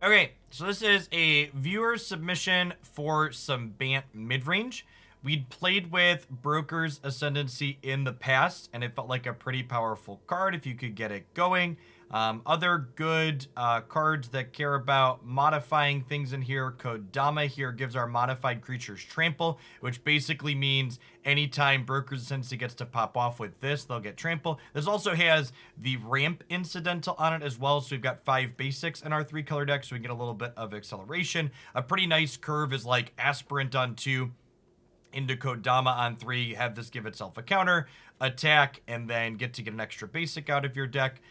Okay, so this is a viewer submission for some Bant midrange. We'd played with Brokers Ascendancy in the past, and it felt like a pretty powerful card if you could get it going. Other good cards that care about modifying things in here. Kodama here gives our modified creatures trample, which basically means anytime Brokers Ascendancy gets to pop off with this, they'll get trample. This also has the ramp incidental on it as well, so we've got 5 basics in our 3-color deck, so we get a little bit of acceleration. A pretty nice curve is like Aspirant on 2, into Kodama on 3, have this give itself a counter, attack, and then get an extra basic out of your deck.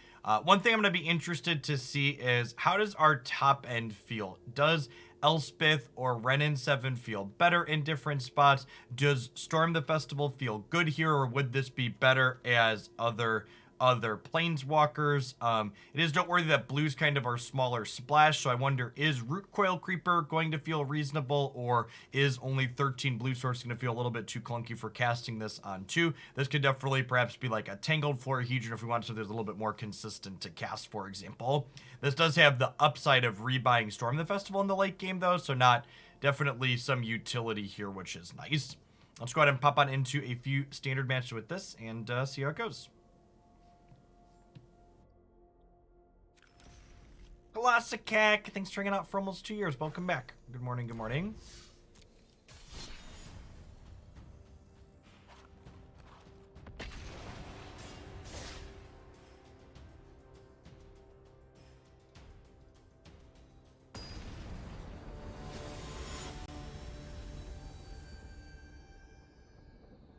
One thing I'm going to be interested to see is how does our top end feel? Does Elspeth or Wrenn and Seven feel better in different spots? Does Storm the Festival feel good here, or would this be better as other planeswalkers? It is noteworthy that blue's kind of our smaller splash, so I wonder, is Rootcoil Creeper going to feel reasonable, or is only 13 blue source going to feel a little bit too clunky for casting this on 2? This could definitely perhaps be like a Tangled Florahedron if we want, so there's a little bit more consistent to cast, for example. This does have the upside of rebuying Storm the Festival in the late game, though, so definitely some utility here, which is nice. Let's go ahead and pop on into a few standard matches with this and see how it goes. Glossicak, thanks for hanging out for almost 2 years. Welcome back. Good morning, good morning.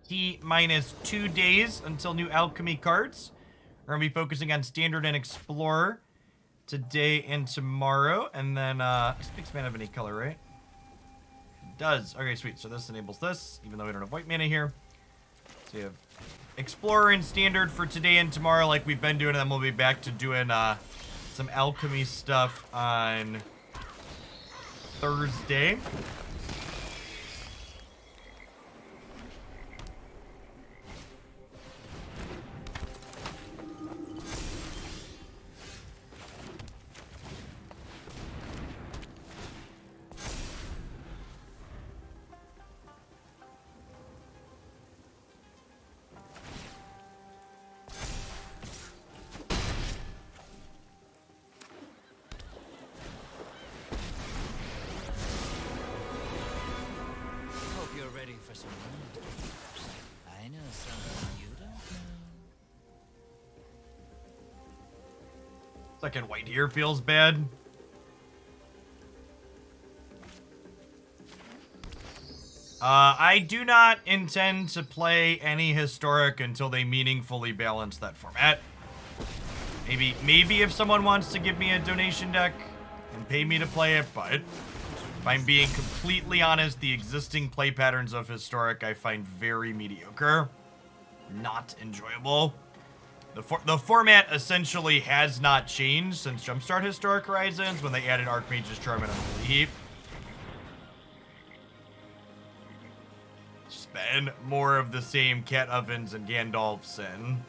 T-minus 2 days until new alchemy cards. We're going to be focusing on Standard and Explorer today and tomorrow, and then speaks mana of any color, right? It does. Okay, sweet. So this enables this, even though we don't have white mana here. So you have Explorer and Standard for today and tomorrow, like we've been doing, and then we'll be back to doing some alchemy stuff on Thursday. Second white here feels bad. I do not intend to play any historic until they meaningfully balance that format. Maybe if someone wants to give me a donation deck and pay me to play it, but if I'm being completely honest, the existing play patterns of historic I find very mediocre. Not enjoyable. The format essentially has not changed since Jumpstart Historic Horizons when they added Archmage's Charm and Unholy Heap. It's been more of the same Cat Ovens and Gandalfs and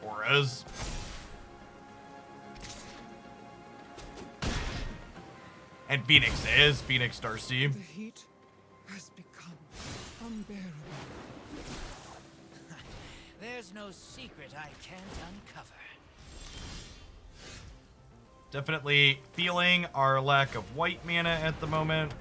auras. And Phoenix Darcy. The heat has become unbearable. There's no secret I can't uncover. Definitely feeling our lack of white mana at the moment.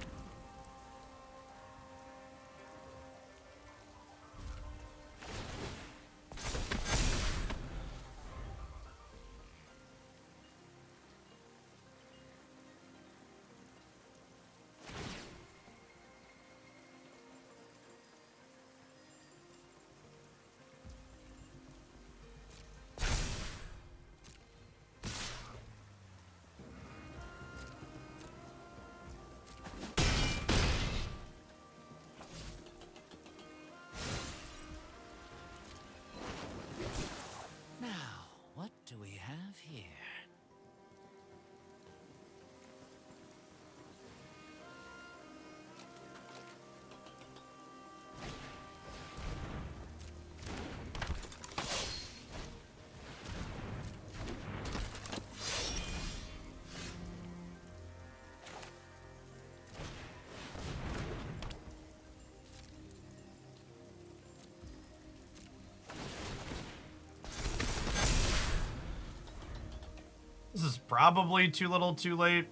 is probably too little too late.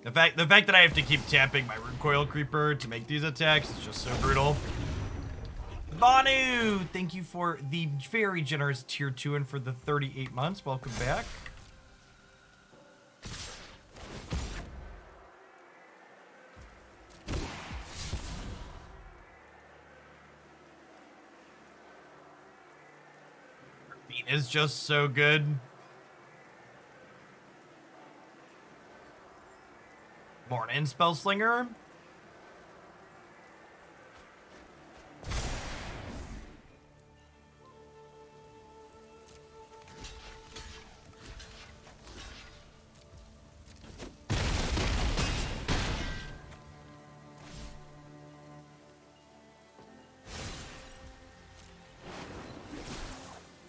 The fact that I have to keep tapping my Rootcoil Creeper to make these attacks is just so brutal. Banu, thank you for the very generous tier 2 and for the 38 months. Welcome back. Is just so good. Morning, Spellslinger.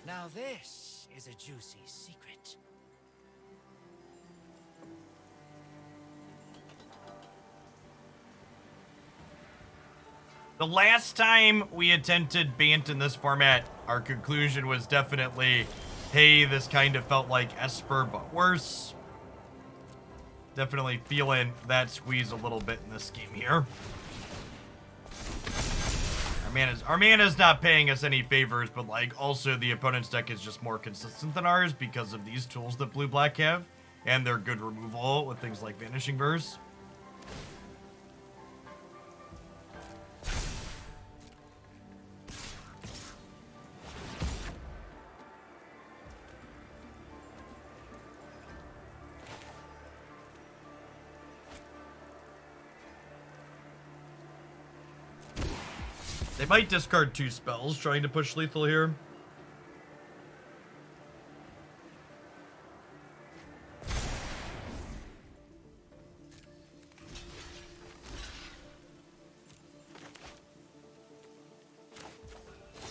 Now this is a juicy secret. The last time we attempted Bant in this format, our conclusion was definitely, hey, this kind of felt like Esper, but worse. Definitely feeling that squeeze a little bit in this game here. Our mana's not paying us any favors, but like also the opponent's deck is just more consistent than ours because of these tools that blue-black have, and their good removal with things like Vanishing Verse. They might discard 2 spells trying to push lethal here.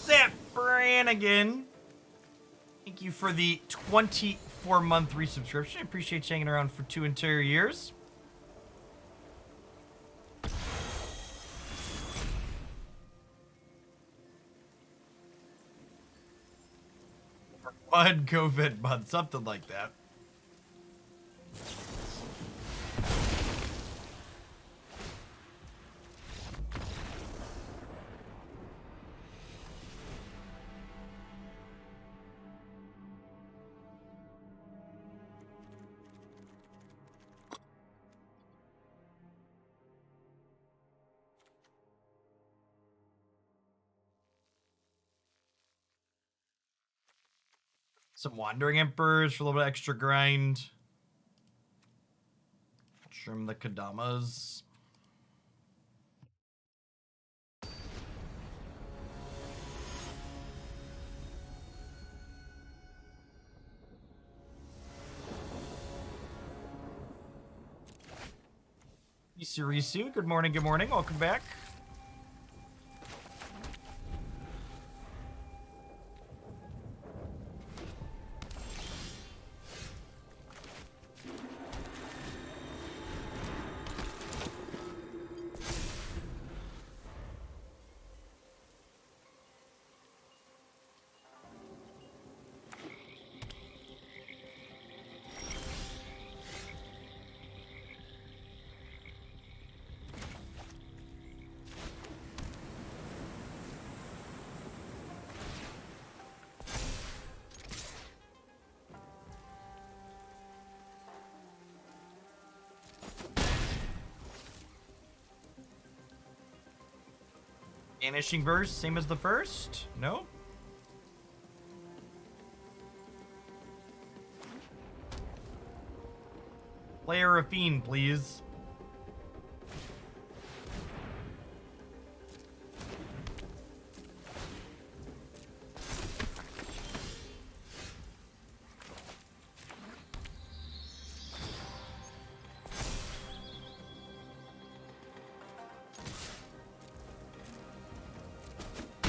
Zap Brannigan, thank you for the 24-month resubscription. I appreciate you hanging around for 2 entire years. One COVID month, something like that. Some Wandering Emperors for a little bit extra grind. Trim the Kodamas. Isurisu, good morning, welcome back. Vanishing Verse, same as the first? No? Player a Fiend, please.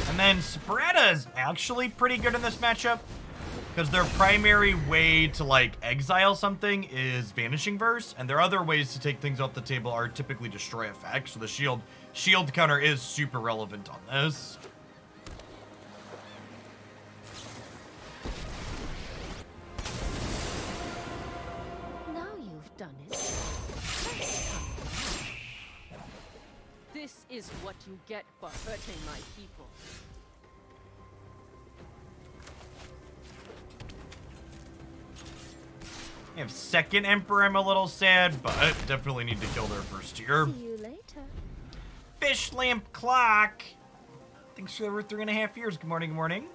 And then Spara is actually pretty good in this matchup because their primary way to like exile something is Vanishing Verse, and their other ways to take things off the table are typically destroy effects. So the shield counter is super relevant on this. This is what you get for hurting my people. We have second Emperor, I'm a little sad, but definitely need to kill their first tier. See you later. Fish lamp clock. Thanks for over 3.5 years. Good morning, good morning.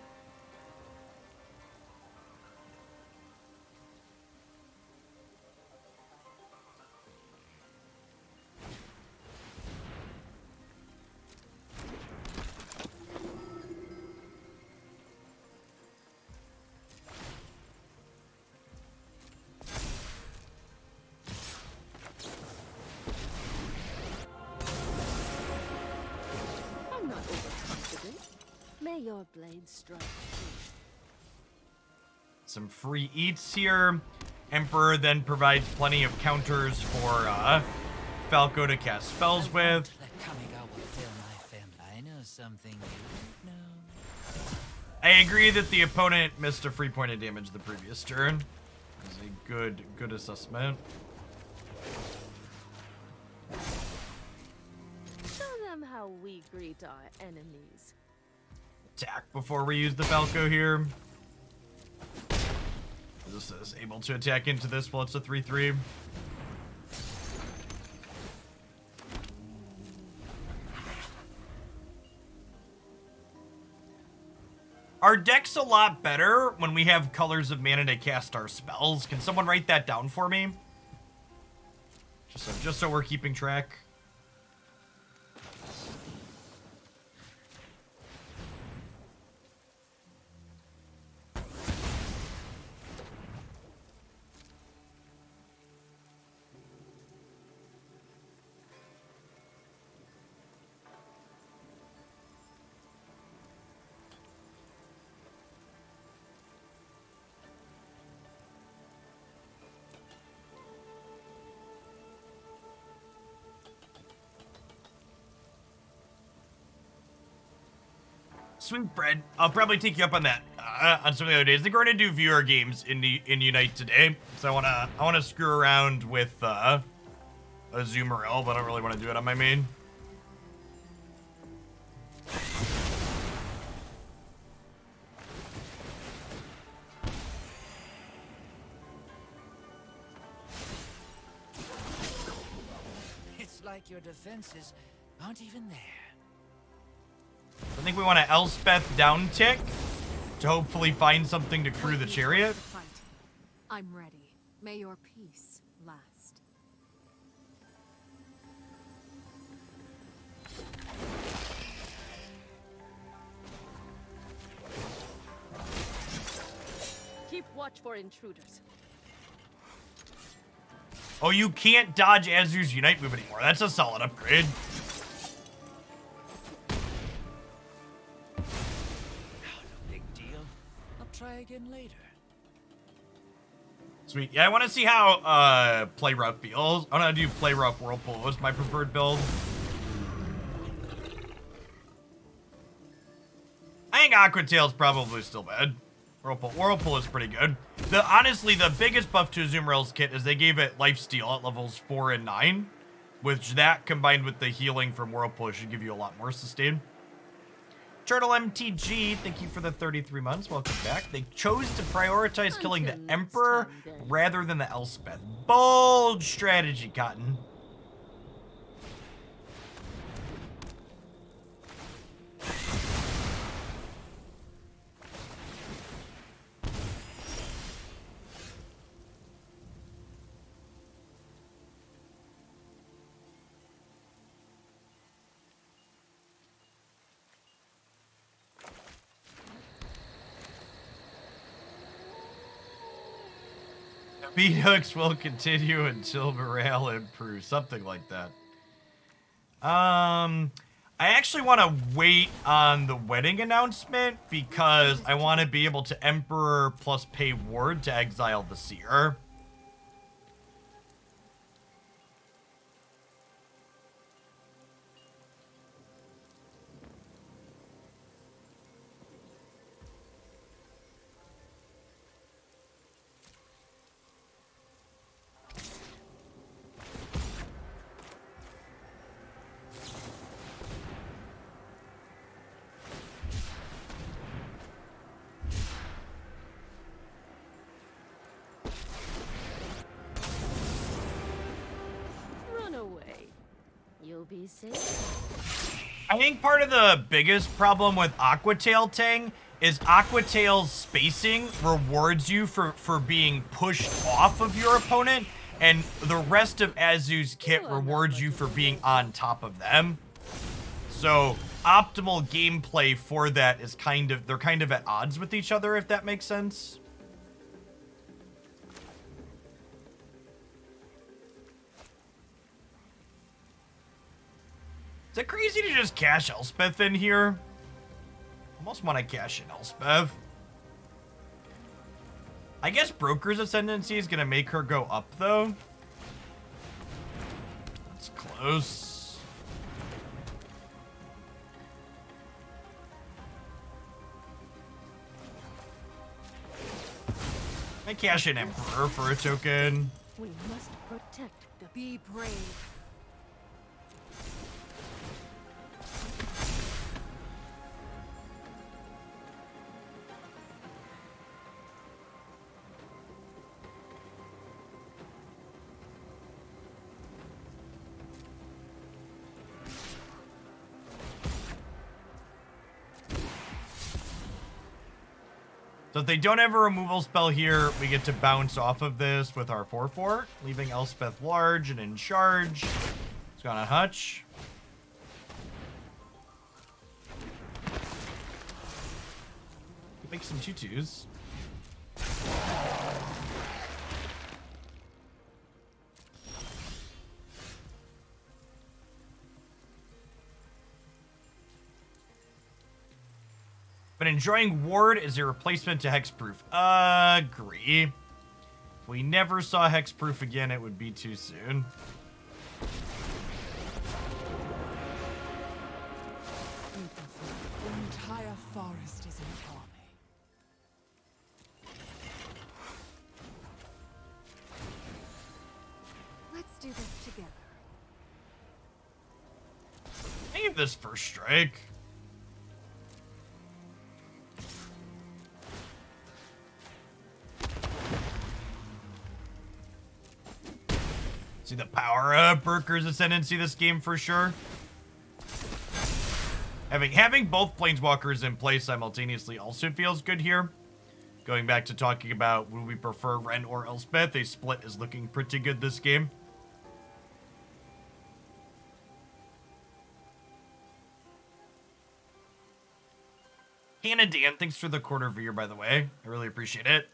Your blade strike. Some free eats here. Emperor then provides plenty of counters for Falco to cast spells with. I know something you don't know. I agree that the opponent missed a free point of damage the previous turn. That's a good assessment. Show them how we greet our enemies. Attack before we use the Falco here. This is able to attack into this while it's a 3/3. Our deck's a lot better when we have colors of mana to cast our spells. Can someone write that down for me? Just so we're keeping track. Sweet bread. I'll probably take you up on that on some of the other days. I think we're gonna do viewer games in Unite today, so I wanna screw around with a Azumarill, but I don't really want to do it on my main. It's like your defenses aren't even there. I think we want to Elspeth down tick to hopefully find something to crew the Chariot. Fight. I'm ready. May your peace last. Keep watch for intruders. Oh, you can't dodge Azur's Unite move anymore. That's a solid upgrade. Try again later. Sweet. Yeah, I want to see how Play Rough feels. I want to do Play Rough Whirlpool. It's my preferred build. I think Aqua Tail's probably still bad. Whirlpool is pretty good. Honestly, the biggest buff to Azumarill's kit is they gave it Lifesteal at levels 4 and 9, which that combined with the healing from Whirlpool should give you a lot more sustain. Turtle MTG, thank you for the 33 months. Welcome back. They chose to prioritize killing the Emperor rather than the Elspeth. Bold strategy, Cotton. Beat hooks will continue until morale improves. Something like that. I actually want to wait on the wedding announcement because I want to be able to Emperor plus pay Ward to exile the Seer. you'll be safe. I think part of the biggest problem with Aquatail Tang is Aquatail's spacing rewards you for being pushed off of your opponent, and the rest of Azu's kit rewards you for being on top of them. So optimal gameplay for that is they're kind of at odds with each other, if that makes sense. Is it crazy to just cash Elspeth in here? Almost want to cash in Elspeth. I guess Brokers Ascendancy is going to make her go up, though. That's close. I cash in Emperor for a token. We must protect the Be brave. So if they don't have a removal spell here, we get to bounce off of this with our 4/4, leaving Elspeth large and in charge. It's gonna hutch. Make some 2/2s. But enjoying Ward is a replacement to Hexproof. Agree. If we never saw Hexproof again, it would be too soon. The entire forest is in army. Let's do this together. I give this first strike. See the power of Brokers Ascendancy this game for sure. Having both Planeswalkers in play simultaneously also feels good here. Going back to talking about would we prefer Wrenn or Elspeth, a split is looking pretty good this game. Hannah Dan, thanks for the quarter viewer, by the way. I really appreciate it.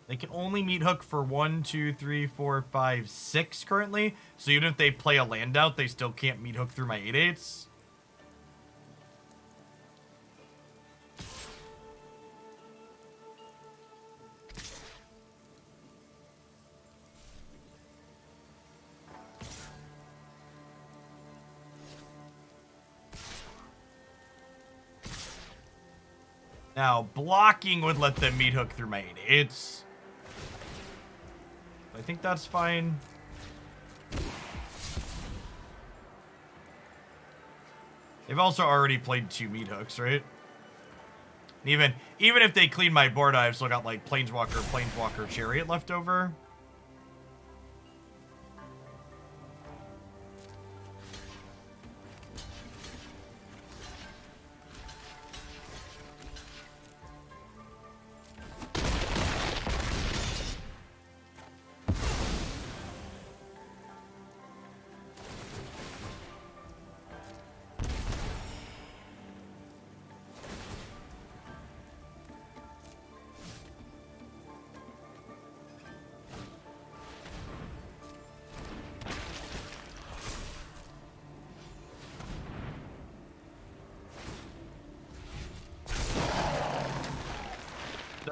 They can only meet Hook for 1, 2, 3, 4, 5, 6 currently. So even if they play a land out, they still can't meet Hook through my 8/8s. Now, blocking would let them meet Hook through my 8/8s. I think that's fine. They've also already played 2 meat hooks, right? Even if they clean my board, I've still got like Planeswalker, Chariot left over.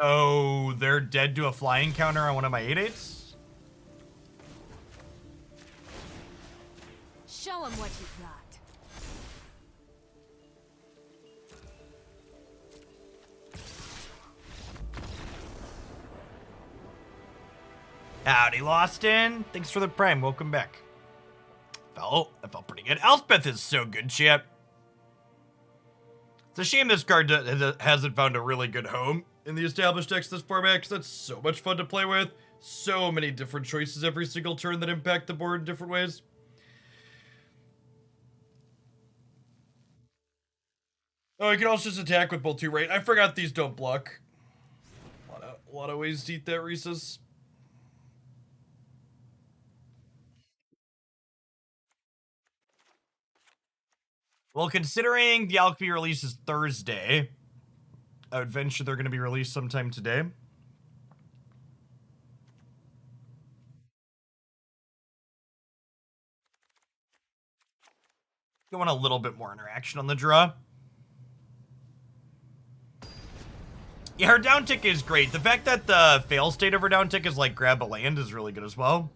So they're dead to a flying counter on one of my 8/8s? Show him what you got. Howdy, Lostin. Thanks for the prime. Welcome back. That felt pretty good. Elspeth is so good, chat. It's a shame this card hasn't found a really good home in the established decks this format, because that's so much fun to play with. So many different choices every single turn that impact the board in different ways. Oh, you can also just attack with both 2 rate. I forgot these don't block. A lot of ways to eat that, Rhesus. Well, considering the Alchemy release is Thursday, I would venture they're going to be released sometime today. You want a little bit more interaction on the draw. Yeah, her down tick is great. The fact that the fail state of her down tick is like grab a land is really good as well.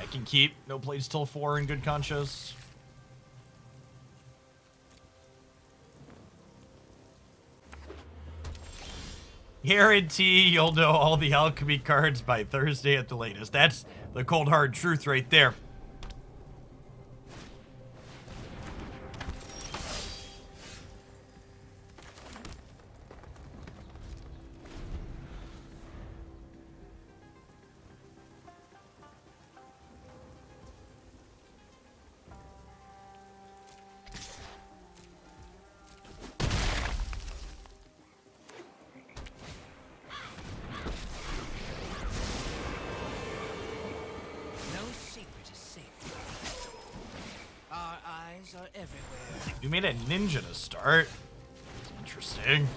I can keep no plays till 4 in good conscience. Guarantee you'll know all the alchemy cards by Thursday at the latest. That's the cold hard truth right there. Are everywhere. You made a ninja to start. That's interesting.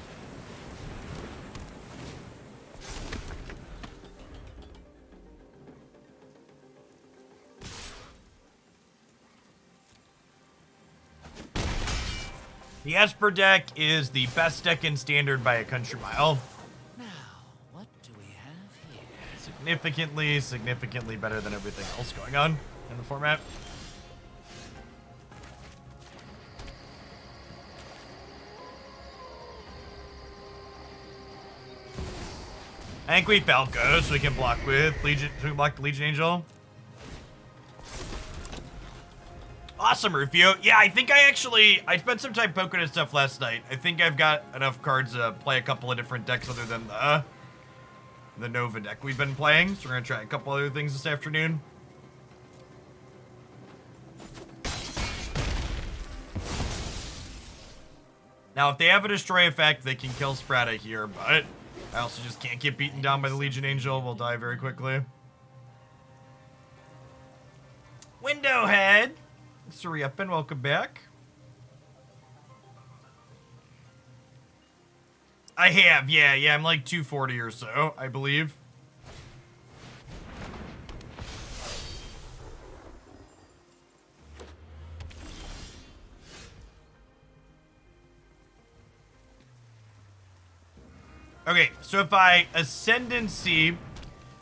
The Esper deck is the best deck in Standard by a country mile. Now, what do we have Significantly, here? significantly better than everything else going on in the format. I think we Falco, so we can block with Legion. So we can block the Legion Angel. Awesome, Rufio. Yeah, I think I spent some time poking at stuff last night. I think I've got enough cards to play a couple of different decks other than the Nova deck we've been playing. So we're gonna try a couple other things this afternoon. Now, if they have a destroy effect, they can kill Spara here, but I also just can't get beaten down by the Legion Angel. We'll die very quickly. Windowhead. Suriapin, welcome back. I have, yeah, I'm like 240 or so, I believe. Okay, so if I Ascendancy,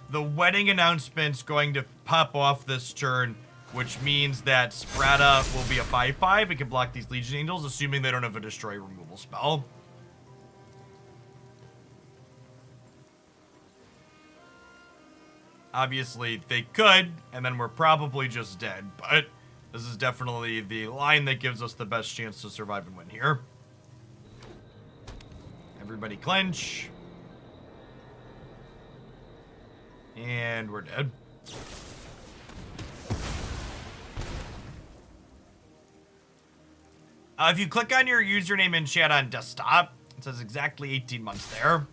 the wedding announcement's going to pop off this turn, which means that Spara will be a 5/5. It can block these Legion Angels, assuming they don't have a destroy removal spell. Obviously, they could, and then we're probably just dead, but this is definitely the line that gives us the best chance to survive and win here. Everybody clench. And we're dead. If you click on your username in chat on desktop, it says exactly 18 months there.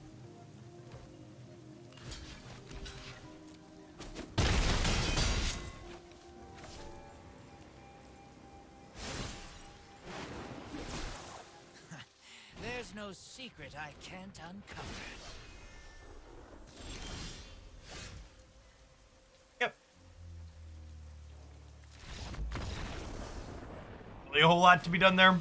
There's no secret I can't uncover. Yep. Really a whole lot to be done there.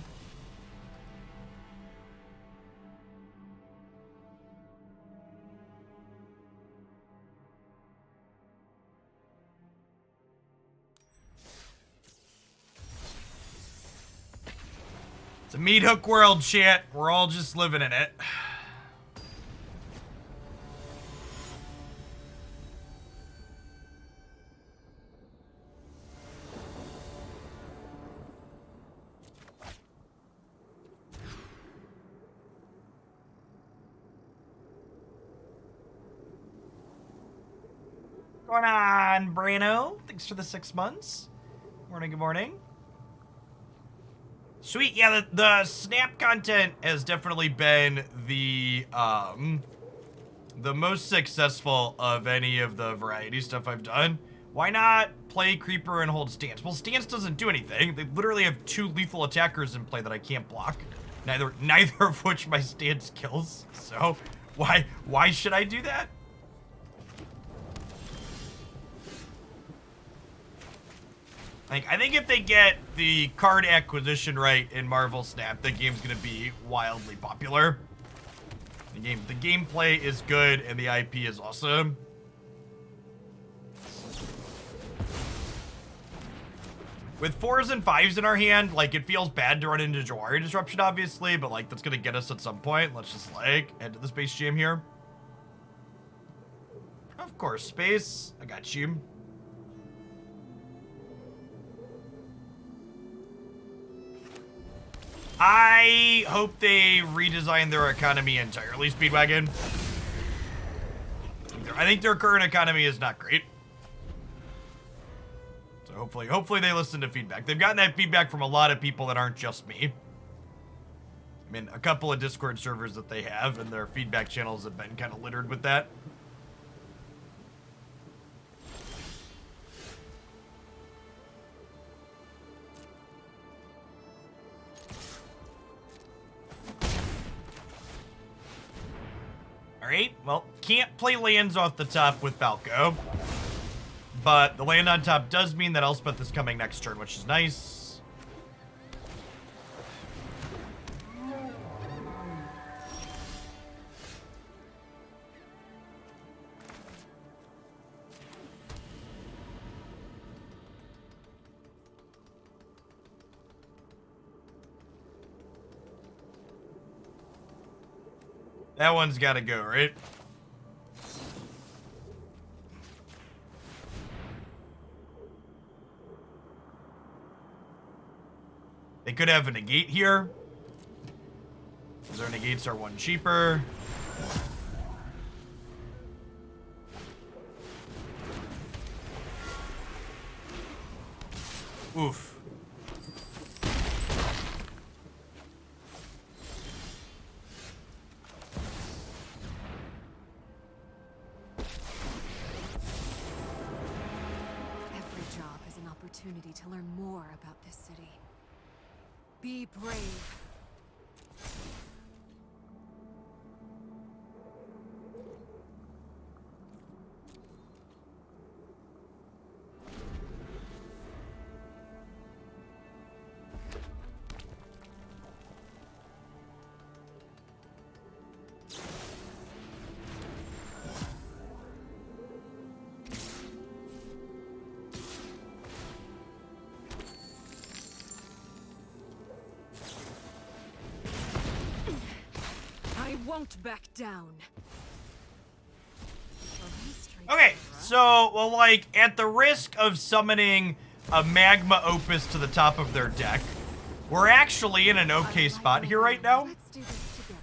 It's a meat hook world, chat. We're all just living in it. going on, Brano? Thanks for the 6 months. Morning, good morning. Sweet, yeah, the snap content has definitely been the most successful of any of the variety stuff I've done. Why not play Creeper and hold Stance? Well, Stance doesn't do anything. They literally have 2 lethal attackers in play that I can't block. Neither of which my Stance kills. So, why should I do that? I think if they get the card acquisition right in Marvel Snap, the game's gonna be wildly popular. The gameplay is good and the IP is awesome. With 4s and 5s in our hand, like, it feels bad to run into Jawari Disruption, obviously, but, like, that's gonna get us at some point. Let's just, like, head to the Space Jam here. Of course, Space. I got you. I hope they redesign their economy entirely, Speedwagon. I think their current economy is not great. So hopefully they listen to feedback. They've gotten that feedback from a lot of people that aren't just me. I mean, a couple of Discord servers that they have, and their feedback channels have been kind of littered with that. Alright, well, can't play lands off the top with Falco. But the land on top does mean that Elspeth is coming next turn, which is nice. That one's gotta go, right? They could have a negate here, because our negates are 1 cheaper. Oof. Opportunity to learn more about this city. Be brave. Won't back down. Okay, so, well, like, at the risk of summoning a Magma Opus to the top of their deck, we're actually in an okay spot here right now. Let's do this together.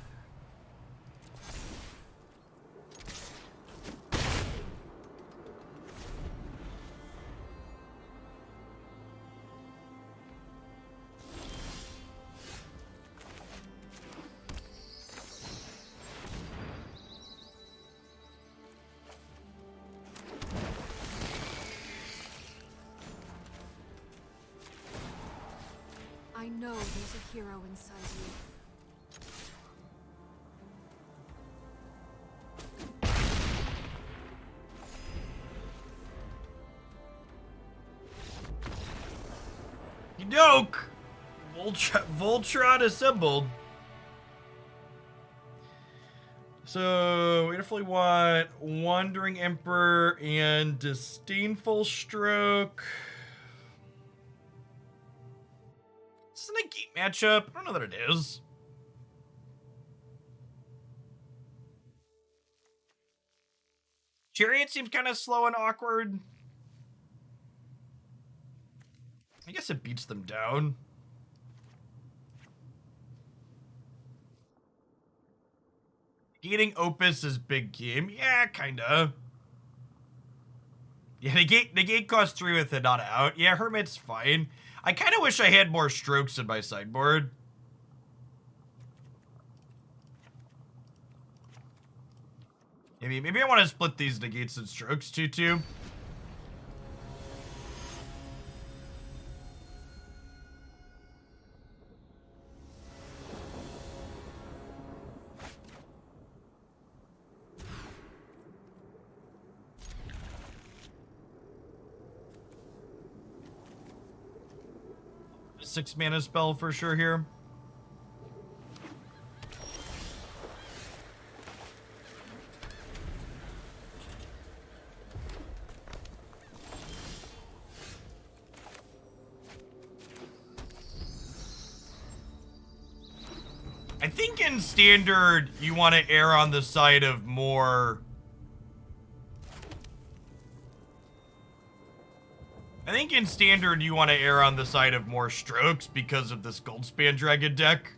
I know there's a hero inside you. Doke! Voltron assembled. So, we definitely want Wandering Emperor and Disdainful Stroke. This is a Negate matchup. I don't know that it is. Chariot seems kind of slow and awkward. I guess it beats them down. Getting Opus is big game. Yeah, kinda. Yeah, negate costs 3 with it not out. Yeah, Hermit's fine. I kind of wish I had more strokes in my sideboard. Maybe I want to split these negates and strokes too. Six mana spell for sure here. I think in standard you want to err on the side of more. I think in standard you want to err on the side of more strokes because of this Goldspan Dragon deck.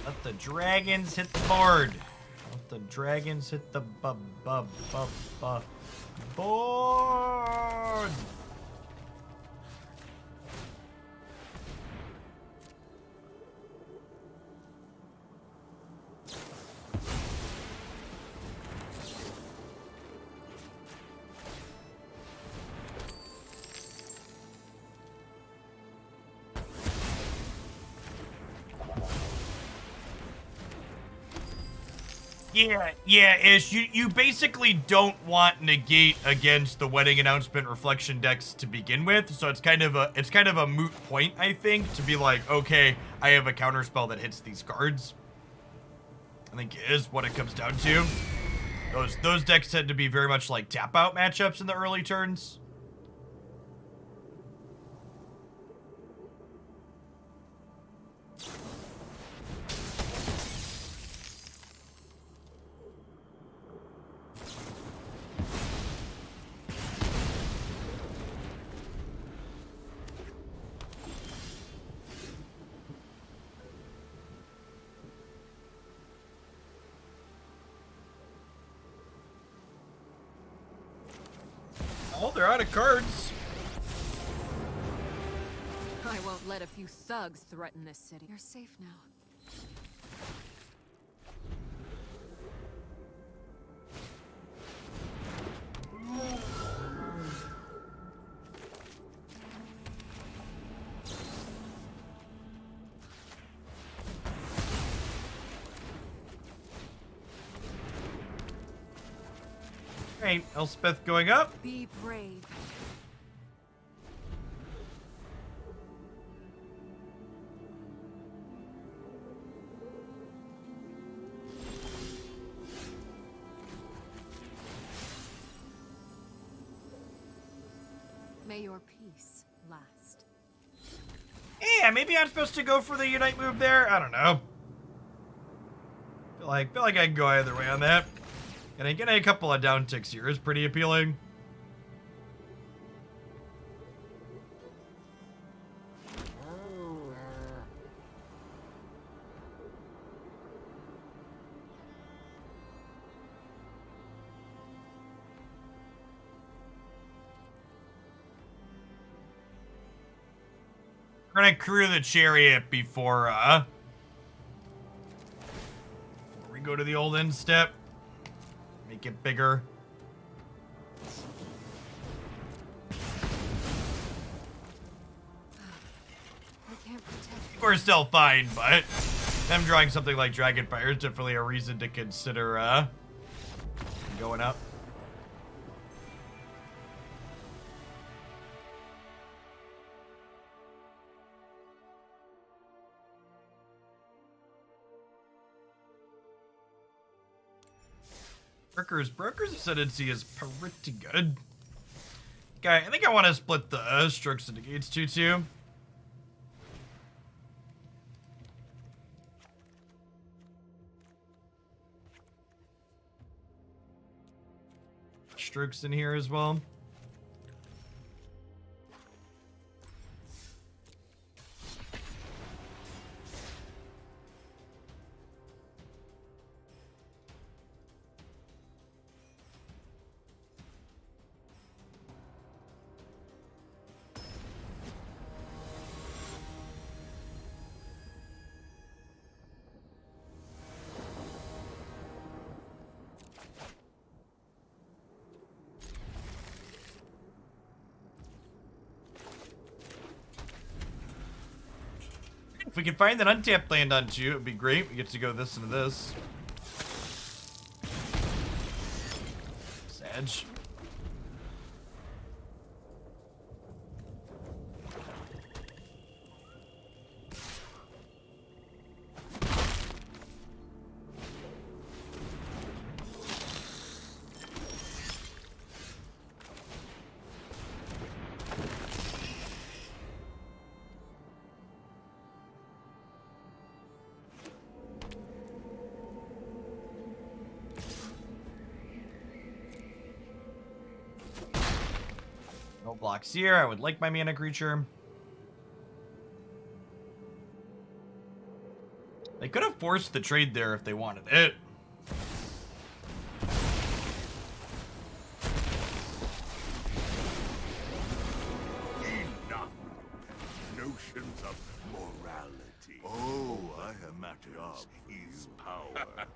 Let the dragons hit the board. Let the dragons hit the board. Yeah, Ish, you basically don't want negate against the wedding announcement reflection decks to begin with, so it's kind of a moot point, I think, to be like, okay, I have a counterspell that hits these cards. I think is what it comes down to. Those decks tend to be very much like tap out matchups in the early turns. Oh, they're out of cards. I won't let a few thugs threaten this city. You're safe now. Right, Elspeth going up. Be brave. May your peace last. Yeah, maybe I'm supposed to go for the Unite move there. I don't know. Feel like I can go either way on that. And getting a couple of down ticks here is pretty appealing. We're gonna crew the Chariot before we go to the old end step. Make it bigger. We're still fine, but them drawing something like Dragonfire is definitely a reason to consider going up. Brokers Ascendancy is pretty good. Okay, I think I want to split the strokes and negates too. Strokes in here as well. If we can find that untapped land on 2, it'd be great. We get to go this into this. Sedge. No blocks here. I would like my mana creature. They could have forced the trade there if they wanted it. Enough notions of morality. Oh, a matter of his power.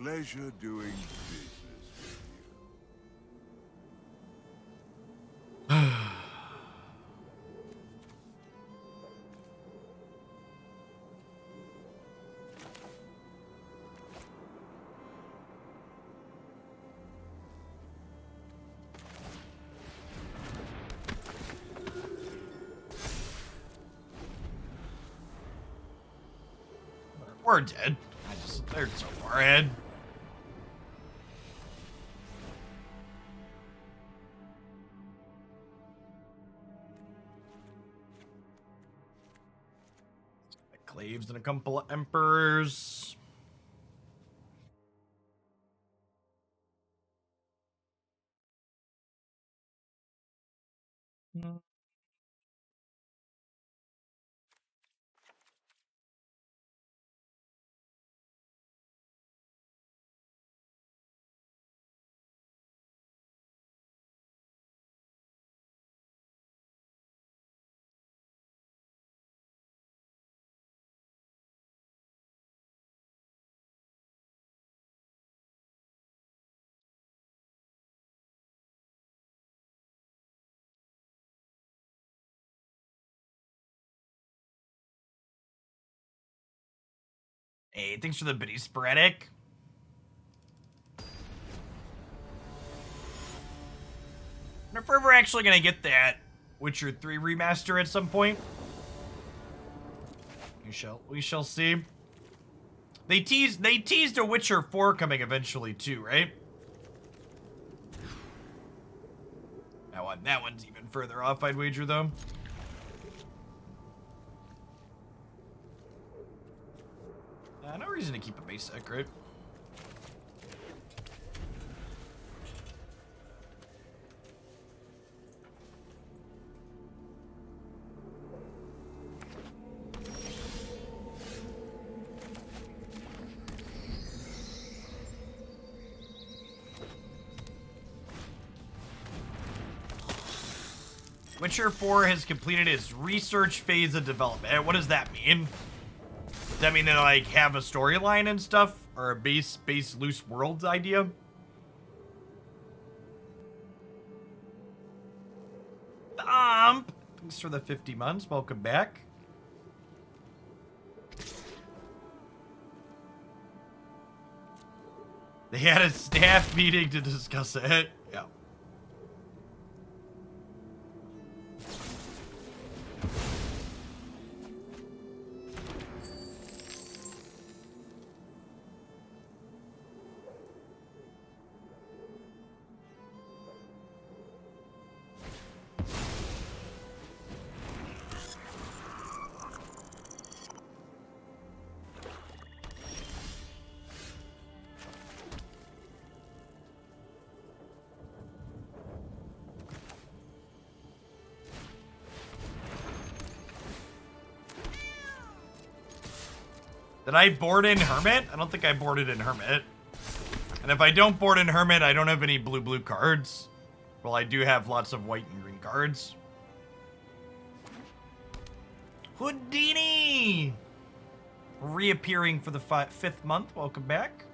Pleasure doing business with you. We're dead. They're so far ahead. Claves and a couple of emperors. Hey, thanks for the bitty sporadic. I wonder if we're actually gonna get that Witcher 3 remaster at some point. We shall see. They teased a Witcher 4 coming eventually too, right? That one's even further off, I'd wager though. No reason to keep a basic, right? Witcher 4 has completed its research phase of development. What does that mean? Does that mean they like have a storyline and stuff? Or a base loose worlds idea? Thanks for the 50 months. Welcome back. They had a staff meeting to discuss it. Yeah. Did I board in Hermit? I don't think I boarded in Hermit. And if I don't board in Hermit, I don't have any blue cards. Well, I do have lots of white and green cards. Houdini! Reappearing for the 5th month. Welcome back.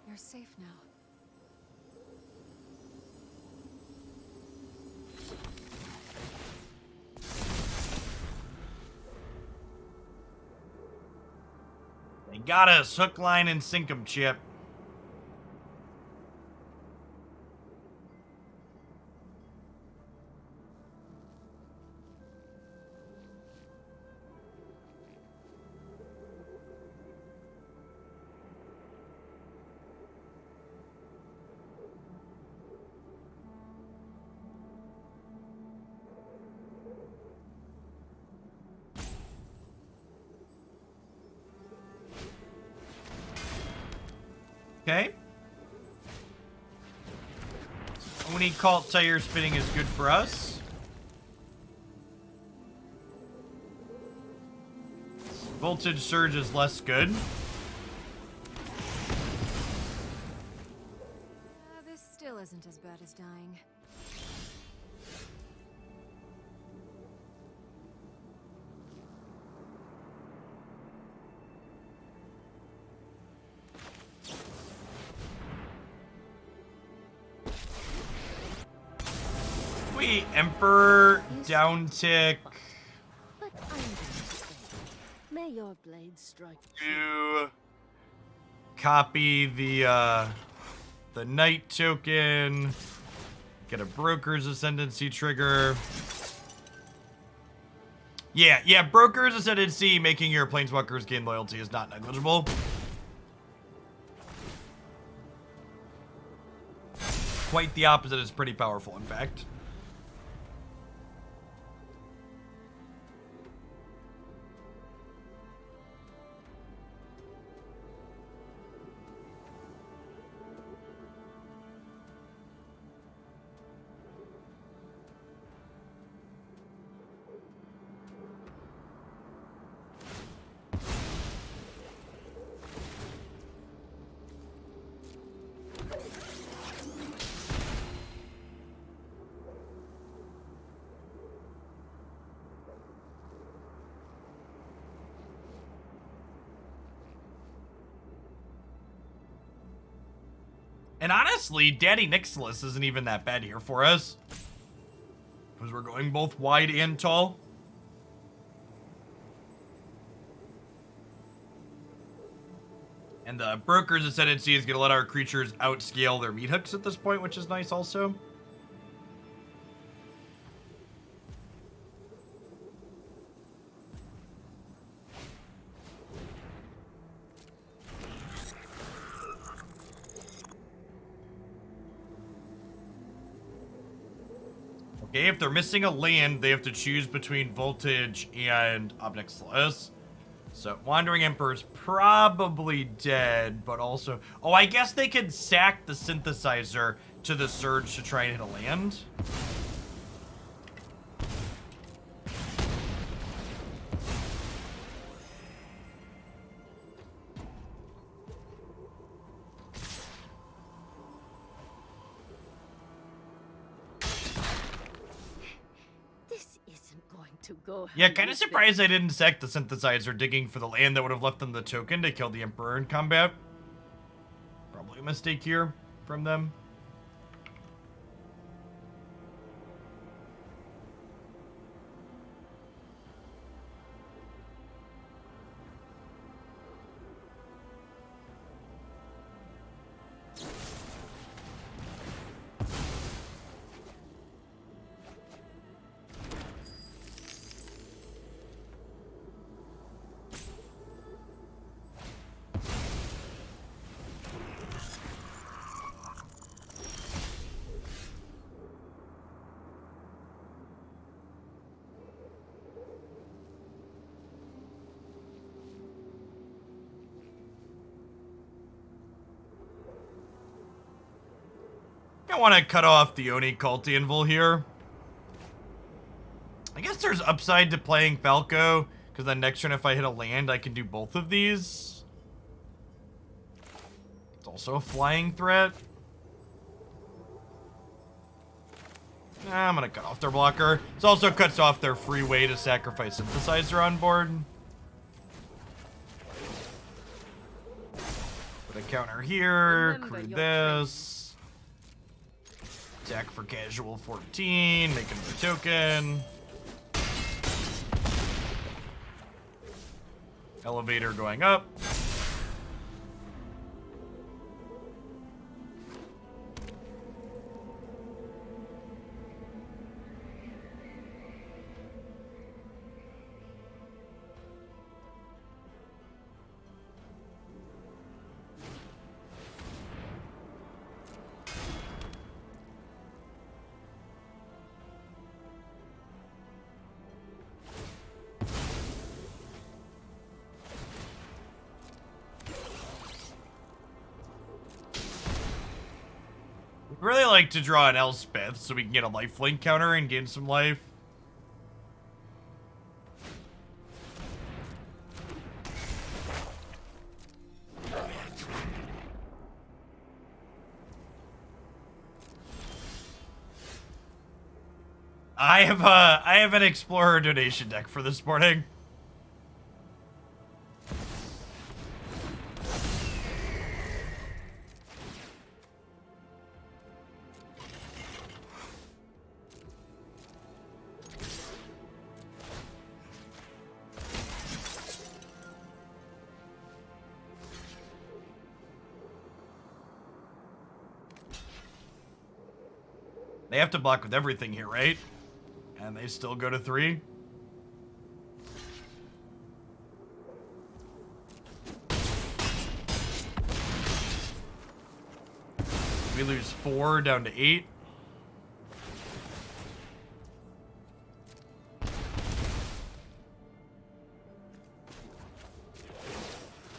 You're safe now. They got us. Hook, line, and sink 'em, Chip. Okay. Oni Cult tire spinning is good for us. Voltage Surge is less good. This still isn't as bad as dying. Emperor, down tick. But I'm going to say, may your blade strike To copy the Knight token. Get a Brokers Ascendancy trigger. Yeah, Brokers Ascendancy making your Planeswalkers gain loyalty is not negligible. Quite the opposite, is pretty powerful, in fact. And honestly, Daddy Nixilis isn't even that bad here for us. Because we're going both wide and tall. And the Broker's Ascendancy is going to let our creatures outscale their meat hooks at this point, which is nice also. Okay, if they're missing a land, they have to choose between Voltage and Obnixilis. So, Wandering Emperor's probably dead, but also... Oh, I guess they could sack the Synthesizer to the Surge to try and hit a land. to go. Yeah, kind of surprised I didn't sack the Synthesizer digging for the land that would have left them the token to kill the Emperor in combat. Probably a mistake here from them. want to cut off the Oni Cultianvul here. I guess there's upside to playing Falco, because then next turn if I hit a land, I can do both of these. It's also a flying threat. Nah, I'm going to cut off their blocker. This also cuts off their free way to sacrifice Synthesizer on board. Put a counter here, crew this. Attack for casual 14, make another token. Elevator going up. Really like to draw an Elspeth so we can get a lifelink counter and gain some life. I have an Explorer donation deck for this morning. They have to block with everything here, right? And they still go to 3. We lose 4 down to 8.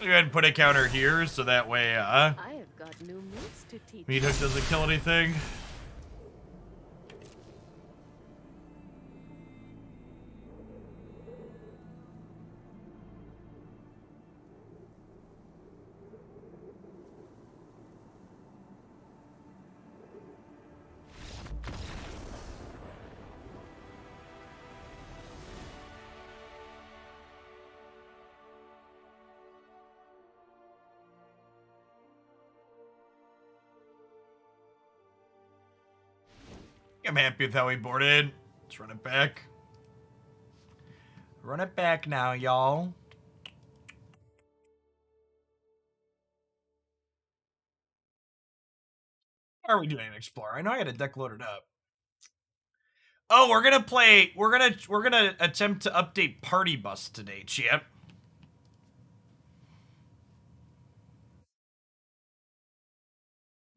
Go ahead and put a counter here so that way, I have got new moves to teach. Meat Hook doesn't kill anything. I'm happy with how we boarded. Let's run it back. Run it back now, y'all. How are we doing, Explorer? I know I had a deck loaded up. Oh, we're gonna play. We're gonna attempt to update Party Bus today, champ.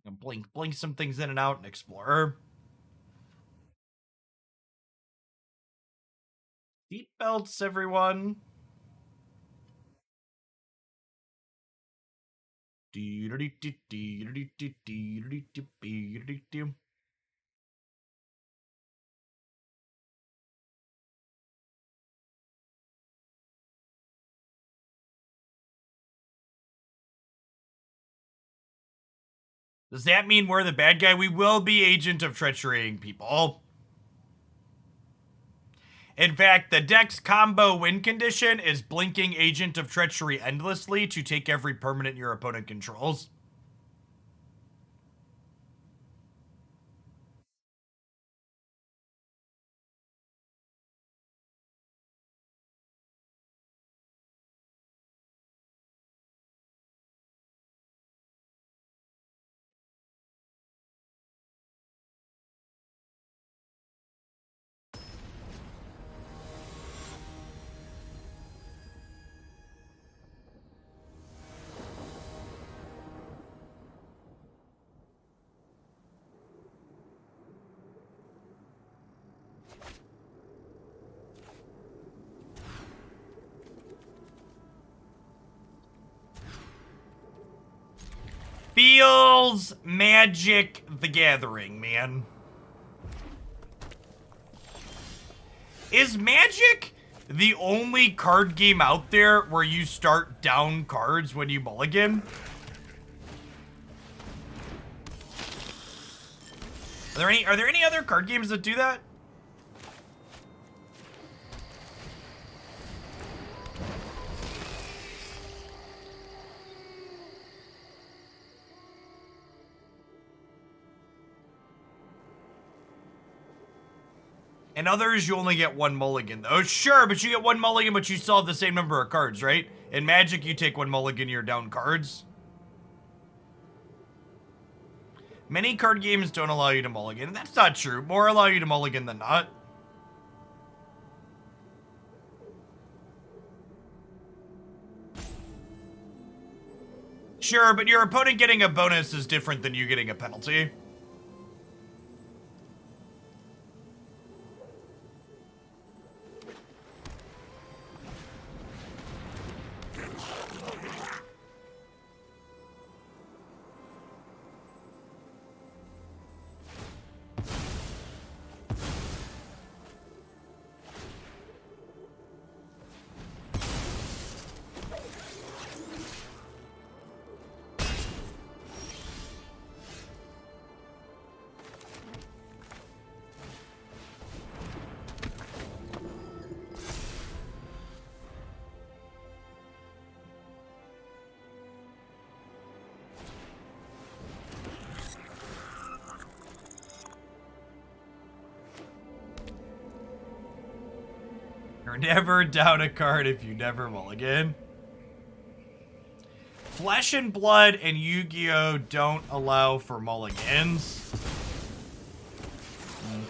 Blink some things in and out in Explorer. Seatbelts, everyone. Does that mean we're the bad guy? We will be Agent of Treacherying people. In fact, the deck's combo win condition is blinking Agent of Treachery endlessly to take every permanent your opponent controls. Feels magic the Gathering, man. Is Magic the only card game out there where you start down cards when you mulligan? Are there any other card games that do that? And others, you only get one mulligan. Oh, sure, but you get one mulligan, but you still have the same number of cards, right? In Magic, you take one mulligan, you're down cards. Many card games don't allow you to mulligan. That's not true. More allow you to mulligan than not. Sure, but your opponent getting a bonus is different than you getting a penalty. You're never down a card if you never mulligan. Flesh and Blood and Yu-Gi-Oh! Don't allow for mulligans.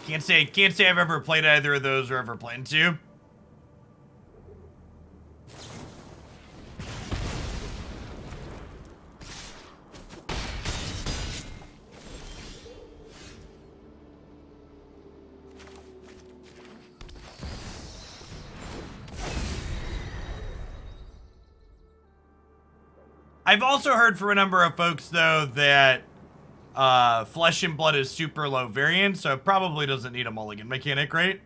Can't say I've ever played either of those or ever planned to. I've also heard from a number of folks, though, that Flesh and Blood is super low variant, so it probably doesn't need a mulligan mechanic, right?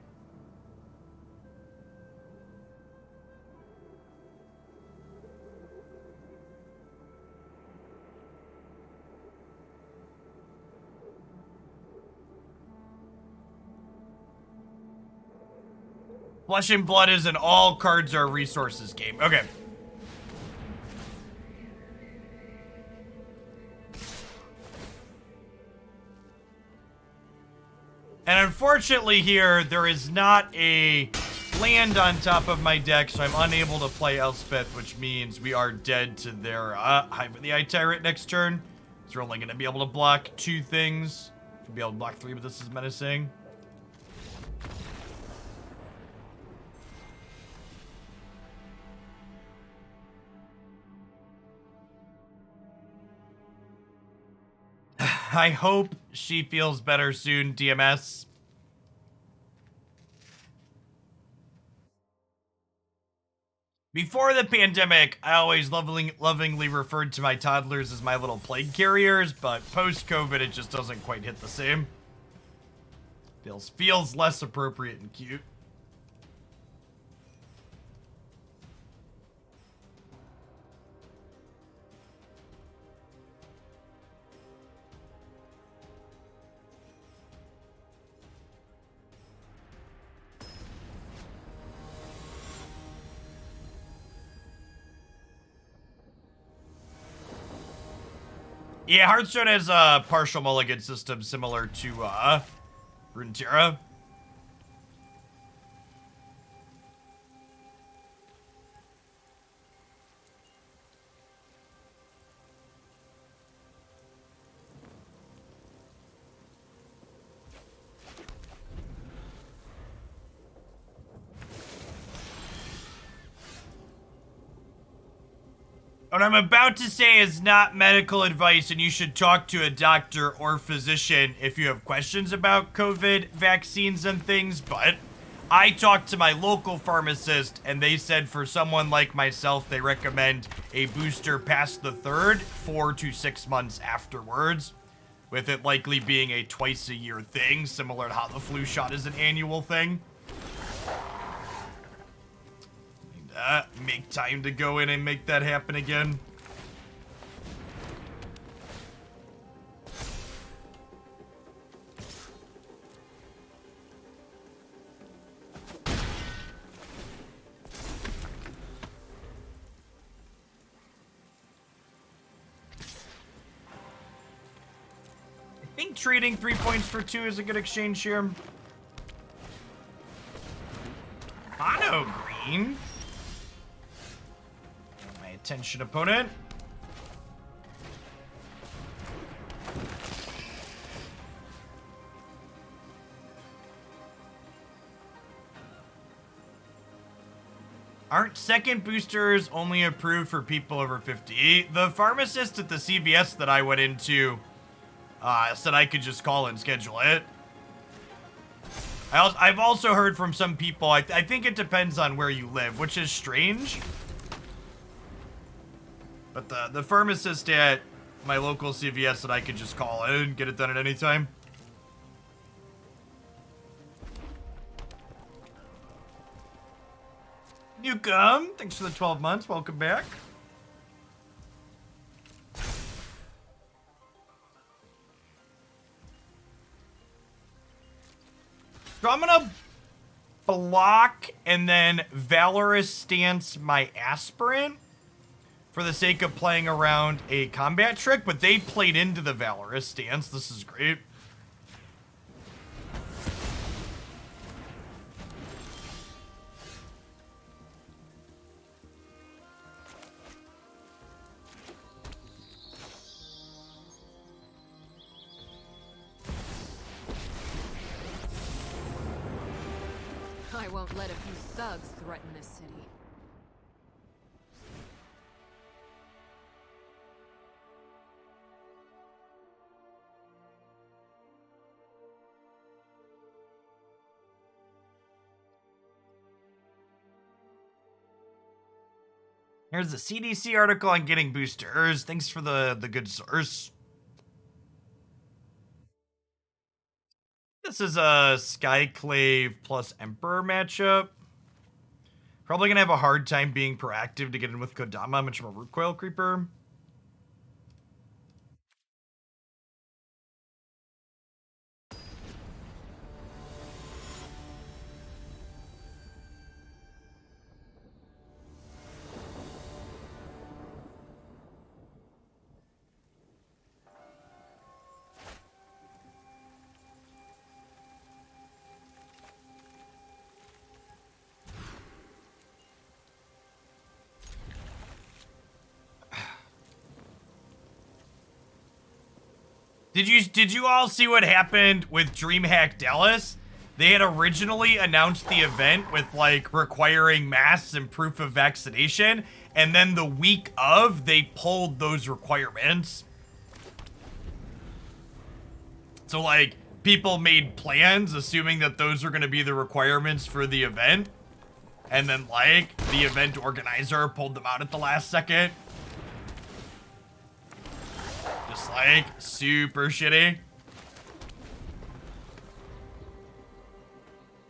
Flesh and Blood is an all cards are resources game. Okay. And unfortunately here, there is not a land on top of my deck, so I'm unable to play Elspeth, which means we are dead to their Hive of the Eye Tyrant next turn. So we're only going to be able to block 2 things. We'll be able to block 3, but this is menacing. I hope she feels better soon, DMS. Before the pandemic, I always lovingly referred to my toddlers as my little plague carriers, but post-COVID, it just doesn't quite hit the same. Feels less appropriate and cute. Yeah, Hearthstone has a partial mulligan system similar to Runeterra. What I'm about to say is not medical advice, and you should talk to a doctor or physician if you have questions about COVID vaccines and things, but I talked to my local pharmacist, and they said for someone like myself, they recommend a booster past the 3rd, 4 to 6 months afterwards. with it likely being a twice-a-year thing, similar to how the flu shot is an annual thing. Make time to go in and make that happen again. I think trading 3 points for 2 is a good exchange here. Mono green. My attention, opponent. Aren't second boosters only approved for people over 50? The pharmacist at the CVS that I went into said I could just call and schedule it. I've also heard from some people, I think it depends on where you live, which is strange. But the pharmacist at my local CVS said I could just call in and get it done at any time. Newcomb, thanks for the 12 months. Welcome back. So I'm gonna block and then Valorous Stance my Aspirant for the sake of playing around a combat trick, but they played into the Valorous Stance. This is great. I won't let a few thugs threaten this city. Here's the CDC article on getting boosters. Thanks for the good source. This is a Skyclave plus Emperor matchup. Probably gonna have a hard time being proactive to get in with Kodama, much of a Rootcoil Creeper. Did you all see what happened with DreamHack Dallas? They had originally announced the event with like requiring masks and proof of vaccination, and then the week of they pulled those requirements. So like people made plans assuming that those are going to be the requirements for the event, and then like the event organizer pulled them out at the last second. Just like super shitty.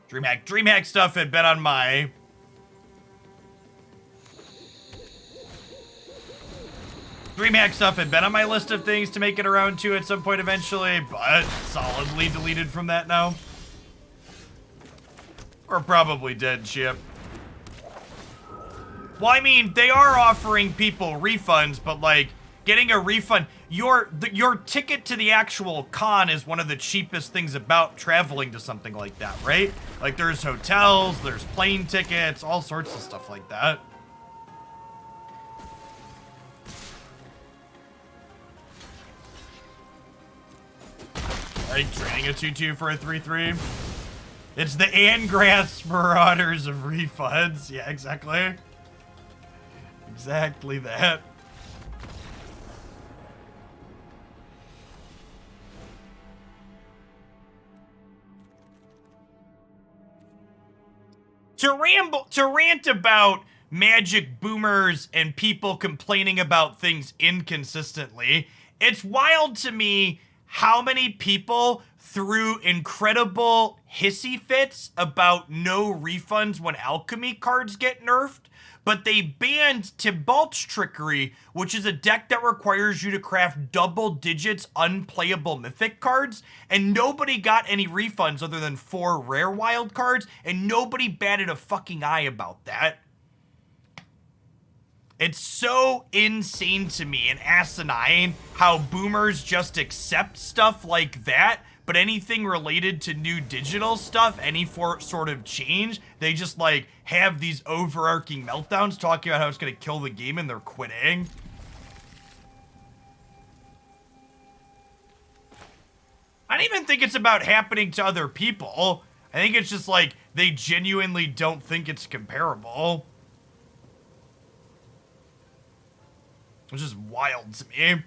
DreamHack stuff had been on my list of things to make it around to at some point eventually, but solidly deleted from that now. Or probably dead ship. Well, I mean, they are offering people refunds, but like getting a refund, your ticket to the actual con is one of the cheapest things about traveling to something like that, right? Like there's hotels, there's plane tickets, all sorts of stuff like that. Like trading a 2-2 for a 3-3. It's the Angrass Marauders of refunds. Yeah, exactly. Exactly that. To rant about magic boomers and people complaining about things inconsistently, it's wild to me how many people threw incredible hissy fits about no refunds when alchemy cards get nerfed, but they banned Tibalt's Trickery, which is a deck that requires you to craft double digits unplayable mythic cards, and nobody got any refunds other than 4 rare wild cards, and nobody batted a fucking eye about that. It's so insane to me and asinine how boomers just accept stuff like that, but anything related to new digital stuff, any sort of change, they just like have these overarching meltdowns talking about how it's gonna kill the game and they're quitting. I don't even think it's about happening to other people. I think it's just like they genuinely don't think it's comparable. Which is wild to me.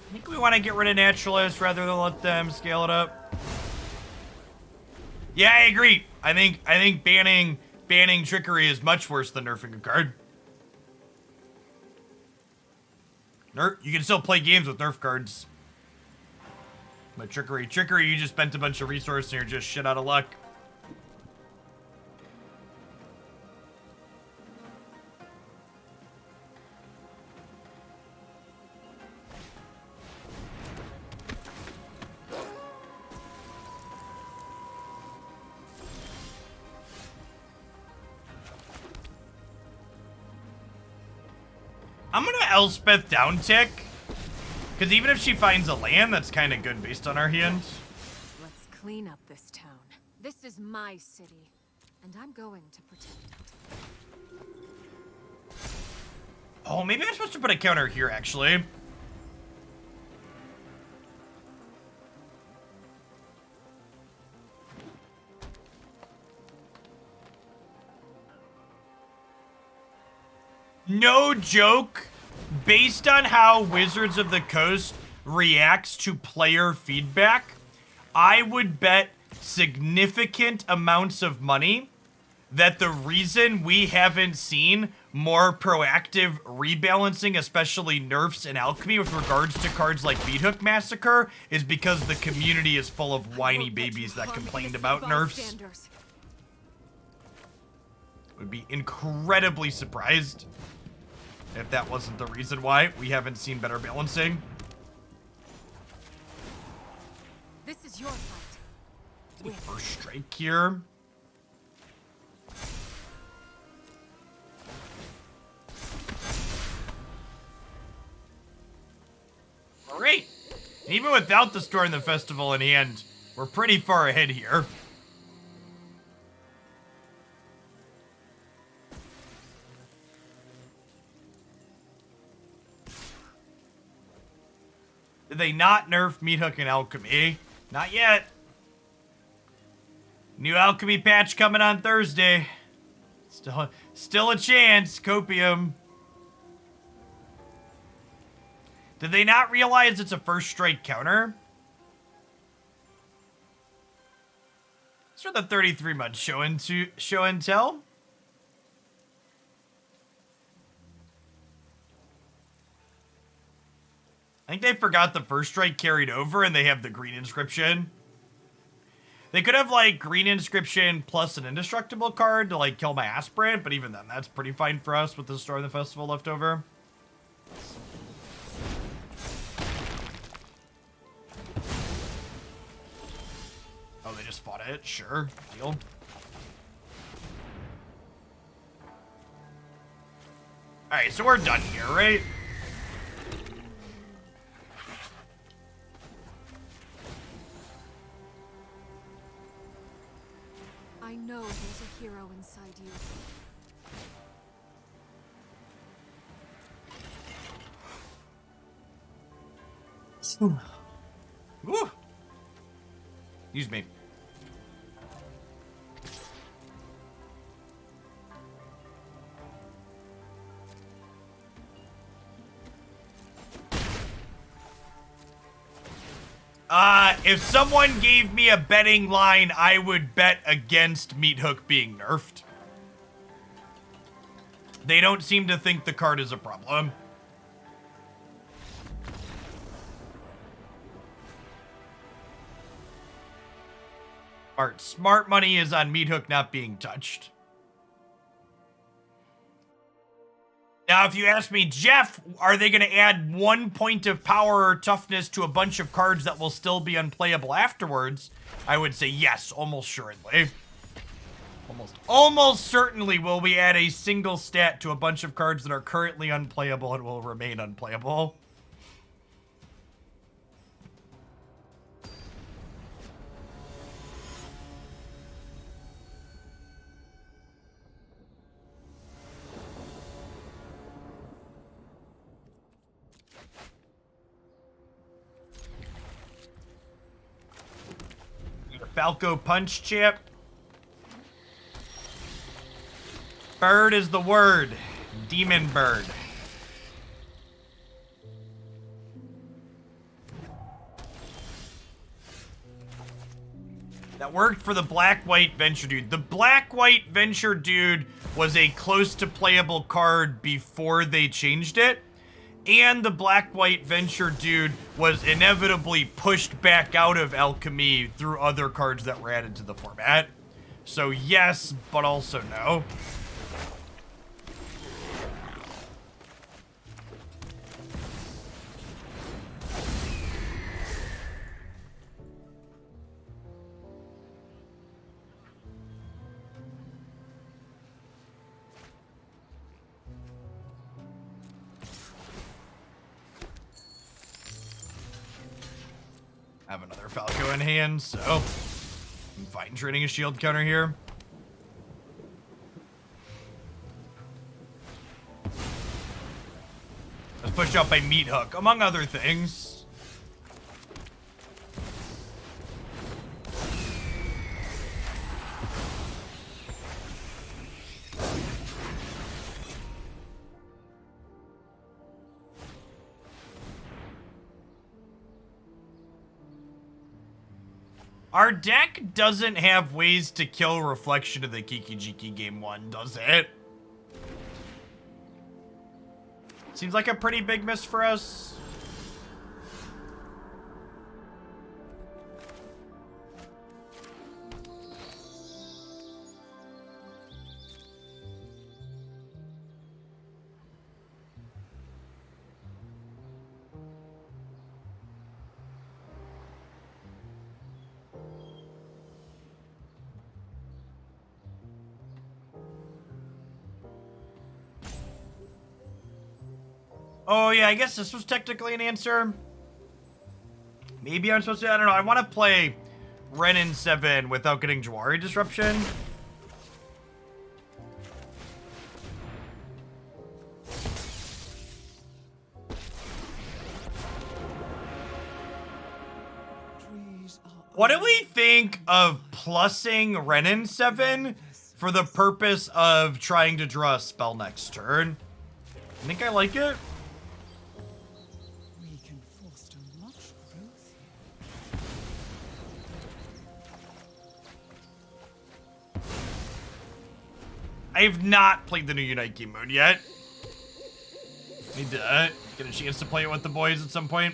I think we want to get rid of Naturalist rather than let them scale it up. Yeah, I agree. I think banning Trickery is much worse than nerfing a card. You can still play games with nerf cards. But Trickery, you just spent a bunch of resources and you're just shit out of luck. I'm gonna Elspeth down tick, because even if she finds a land, that's kind of good based on our hand. Let's clean up this town. This is my city, and I'm going to protect it. Oh, maybe I'm supposed to put a counter here, actually. No joke, based on how Wizards of the Coast reacts to player feedback, I would bet significant amounts of money that the reason we haven't seen more proactive rebalancing, especially nerfs and alchemy with regards to cards like Beathook Massacre, is because the community is full of whiny babies that complained about nerfs. Would be incredibly surprised if that wasn't the reason why we haven't seen better balancing. This is your fight. First strike here. All right. Even without the Store in the Festival in hand, we're pretty far ahead here. Did they not nerf Meathook and Alchemy? Not yet. New Alchemy patch coming on Thursday. Still a chance, Copium. Did they not realize it's a first strike counter? It's for the 33-month show and tell. I think they forgot the first strike carried over and they have the green inscription. They could have like green inscription plus an indestructible card to like kill my aspirant, but even then that's pretty fine for us with the Store in the Festival left over. Oh, they just fought it? Sure. Deal. Alright, so we're done here, right? I know there's a hero inside you. Woo. Excuse me. If someone gave me a betting line, I would bet against Meathook being nerfed. They don't seem to think the card is a problem. Smart money is on Meathook not being touched. Now, if you ask me, Jeff, are they going to add 1 point of power or toughness to a bunch of cards that will still be unplayable afterwards? I would say yes, almost assuredly. Almost certainly will we add a single stat to a bunch of cards that are currently unplayable and will remain unplayable. Falco punch chip. Bird is the word. Demon bird. That worked for the black-white Venture dude. The black-white Venture dude was a close to playable card before they changed it. And the black-white Venture dude was inevitably pushed back out of Alchemy through other cards that were added to the format. So yes, but also no. I have another Falco in hand, so I'm fine trading a shield counter here. I was pushed out by Meathook, among other things. Our deck doesn't have ways to kill Reflection of the Kikijiki game 1, does it? Seems like a pretty big miss for us. Oh, yeah, I guess this was technically an answer. Maybe I'm supposed to, I don't know. I want to play Wrenn and Seven without getting Jawari Disruption. What do we think of plussing Wrenn and Seven for the purpose of trying to draw a spell next turn? I think I like it. I have not played the new Unite game mode yet. Need to get a chance to play it with the boys at some point.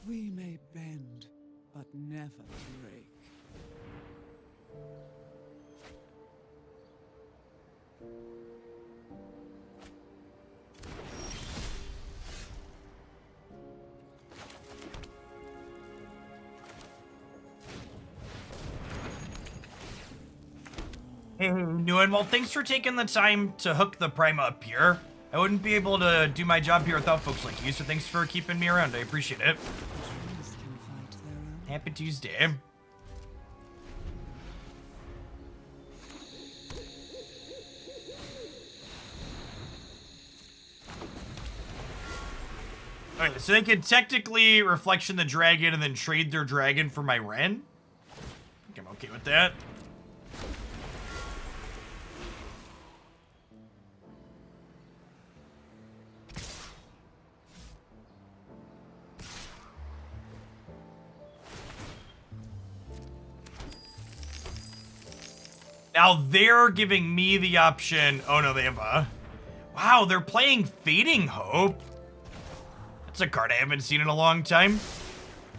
We may bend, but never break. Hey, Nguyen, well, thanks for taking the time to hook the Prima up here. I wouldn't be able to do my job here without folks like you, so thanks for keeping me around. I appreciate it. Happy Tuesday. Alright, so they could technically Reflection the Dragon and then trade their dragon for my Wrenn. I think I'm okay with that. Now they're giving me the option. Oh no, they have a... Wow, they're playing Fading Hope. That's a card I haven't seen in a long time.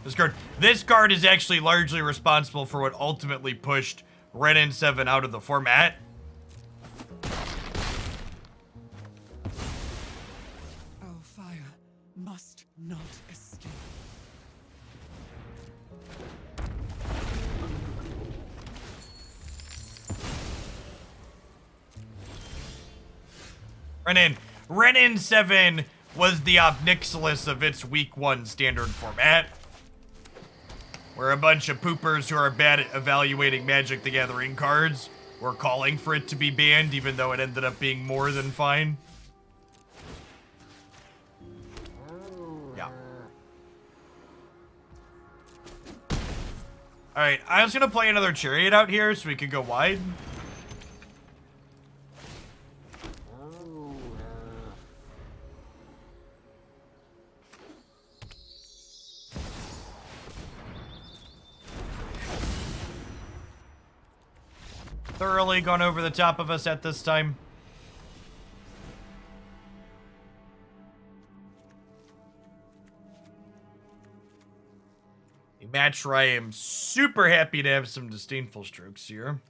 This card is actually largely responsible for what ultimately pushed Wrenn and Seven out of the format. Our fire must not escape. Wrenn and Seven was the Obnixilis of its week 1 standard format. Where a bunch of poopers who are bad at evaluating Magic the Gathering cards were calling for it to be banned, even though it ended up being more than fine. Yeah. Alright, I was gonna play another Chariot out here so we could go wide. Thoroughly gone over the top of us at this time. A match where I am super happy to have some Disdainful Strokes here.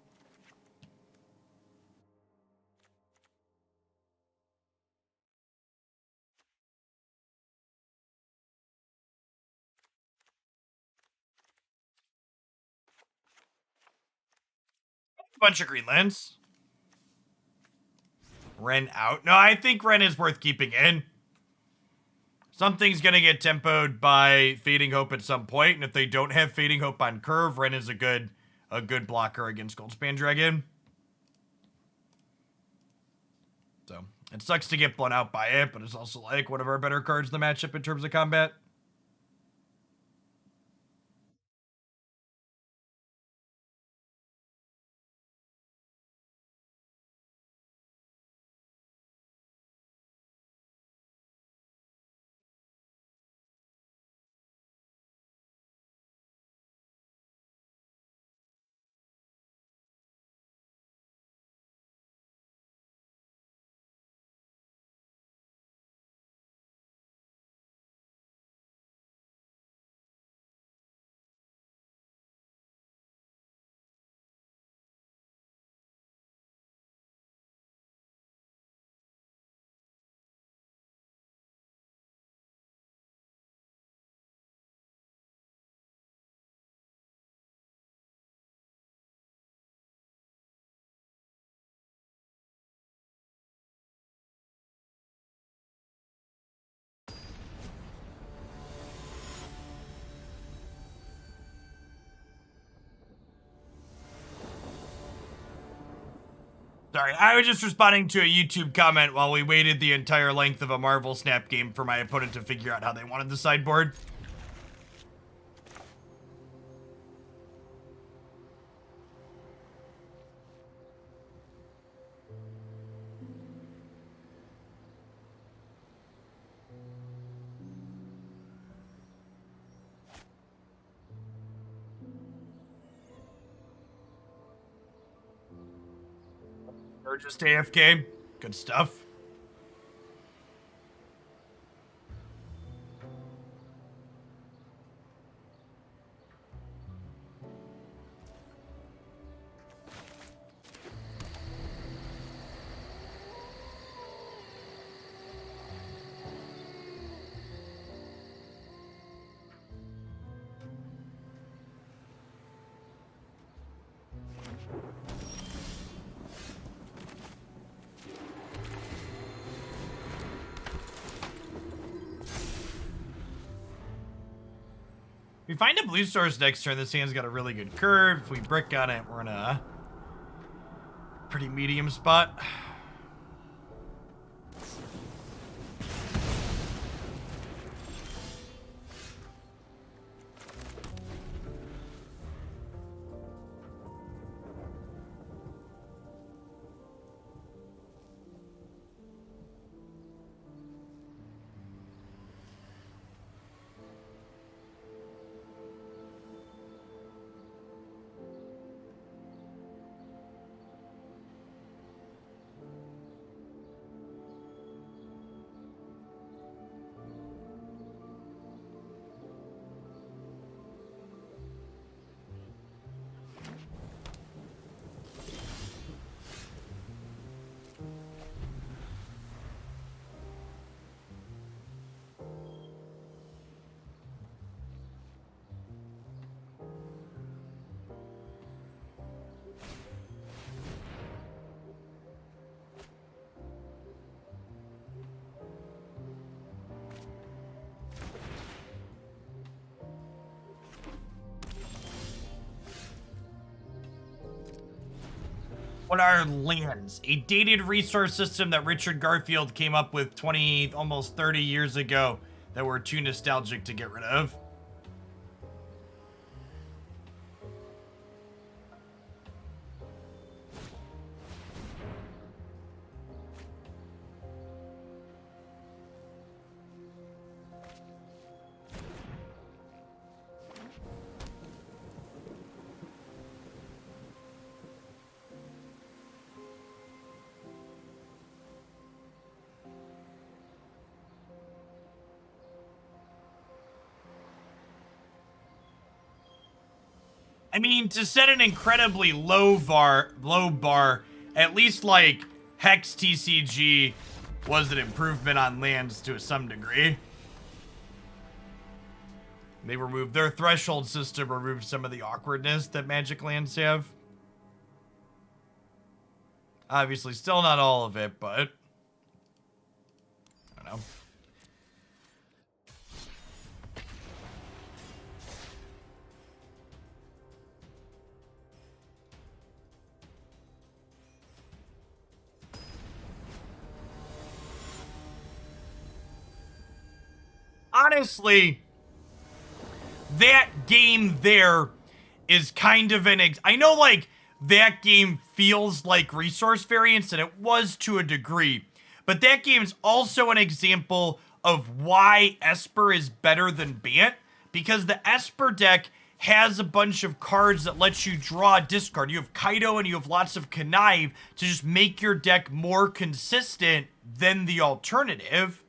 Bunch of green lands. Wrenn out. No, I think Wrenn is worth keeping in. Something's gonna get tempoed by Fading Hope at some point, and if they don't have Fading Hope on curve, Wrenn is a good blocker against Goldspan Dragon. So it sucks to get blown out by it, but it's also like one of our better cards in the matchup in terms of combat. Sorry, I was just responding to a YouTube comment while we waited the entire length of a Marvel Snap game for my opponent to figure out how they wanted the sideboard. Or just AFK. Good stuff. If we find a blue source next turn, this hand's got a really good curve. If we brick on it, we're in a pretty medium spot. What are lands? A dated resource system that Richard Garfield came up with 20, almost 30 years ago that we're too nostalgic to get rid of. I mean, to set an incredibly low bar, at least like Hex TCG was an improvement on lands to some degree. They removed their threshold system, removed some of the awkwardness that Magic lands have. Obviously, still not all of it, but I don't know. Honestly, that game there is kind of an I know, like, that game feels like resource variance, and it was to a degree, but that game's also an example of why Esper is better than Bant, because the Esper deck has a bunch of cards that let you draw a discard. You have Kaido and you have lots of Connive to just make your deck more consistent than the alternative.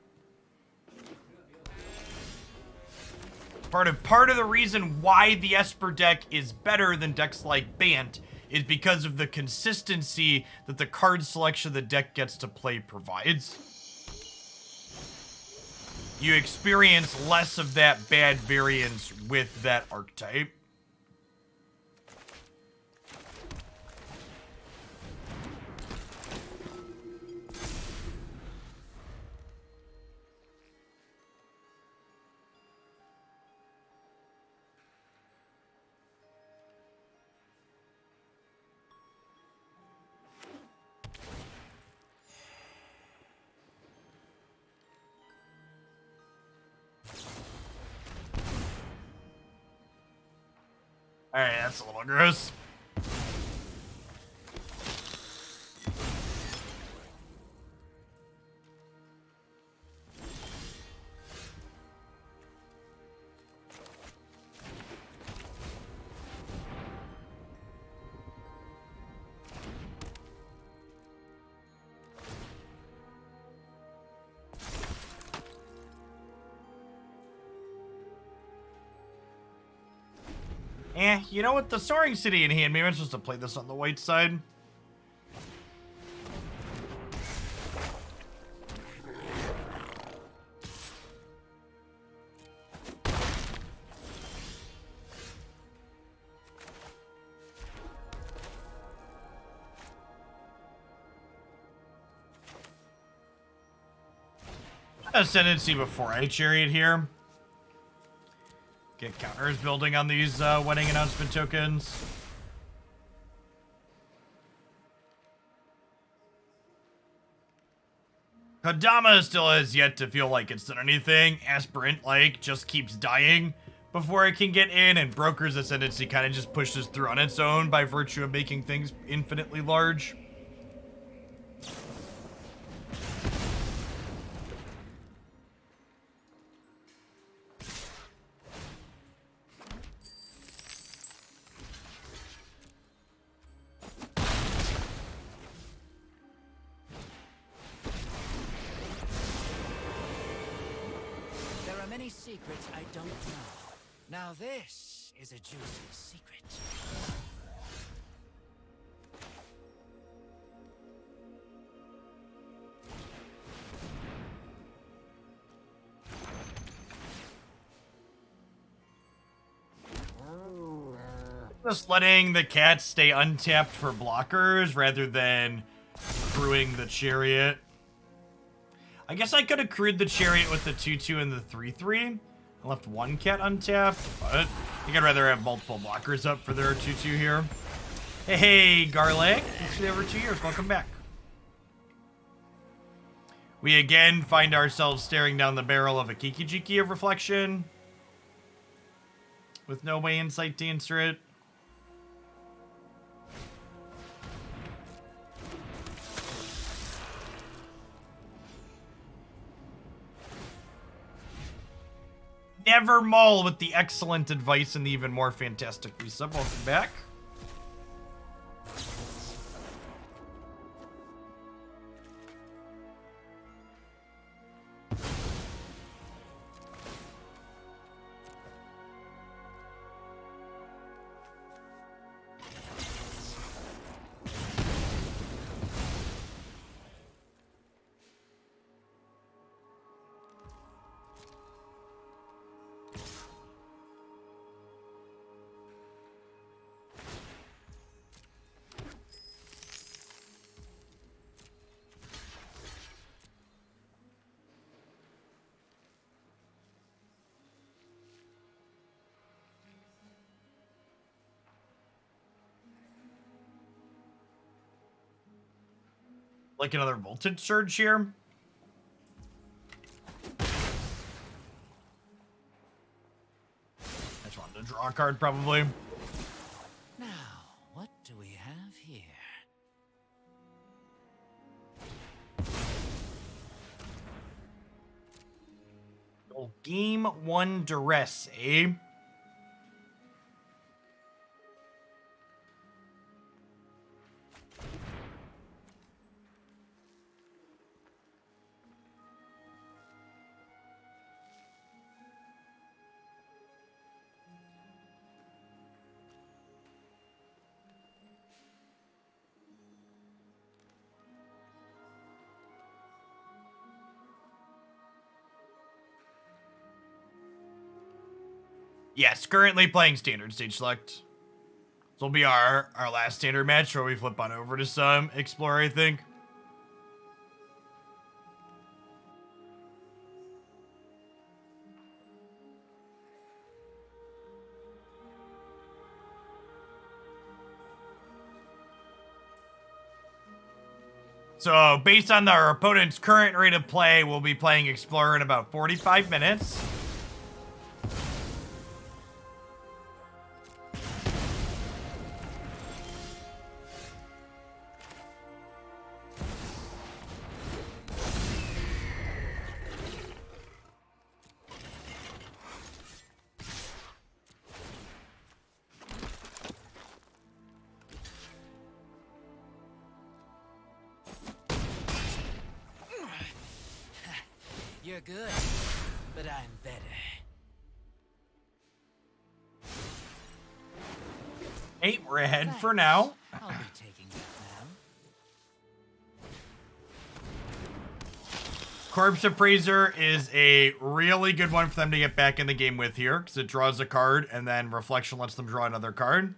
Part of the reason why the Esper deck is better than decks like Bant is because of the consistency that the card selection the deck gets to play provides. You experience less of that bad variance with that archetype. Alright, that's a little gross. You know what? The Soaring City in hand, maybe I'm supposed to play this on the white side. Ascendancy before I Chariot here. Get counters building on these wedding announcement tokens. Kodama still has yet to feel like it's done anything. Aspirant, like, just keeps dying before it can get in, and Brokers Ascendancy kind of just pushes through on its own by virtue of making things infinitely large. Secrets I don't know. Now this is a juicy secret. Just letting the cats stay untapped for blockers rather than crewing the Chariot. I guess I could have crewed the Chariot with the 2-2 and the 3-3. I left one cat untapped, but I think I'd rather have multiple blockers up for their 2-2 here. Hey, Garlic. It's been over 2 years. Welcome back. We again find ourselves staring down the barrel of a Kiki-Jiki of Reflection with no way in sight to answer it. Never Maul with the excellent advice and the even more fantastic resub. Welcome back. Like another voltage surge here. I just wanted to draw a card, probably. Now, what do we have here? Oh, game 1 duress, eh? Yes, currently playing standard stage select. This will be our last standard match where we flip on over to some Explorer, I think. So, based on our opponent's current rate of play, we'll be playing Explorer in about 45 minutes. You're good, but I'm better. 8, we're ahead for now. I'll be taking that now. Corpse Appraiser is a really good one for them to get back in the game with here, because it draws a card, and then Reflection lets them draw another card.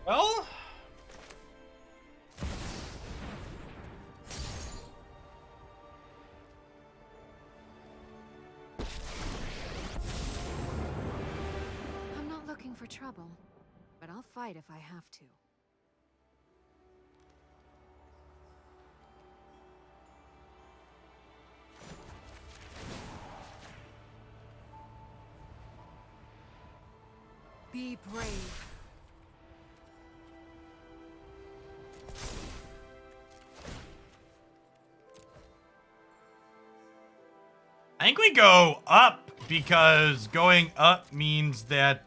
Well, I'm not looking for trouble, but I'll fight if I have to. Be brave. I think we go up, because going up means that,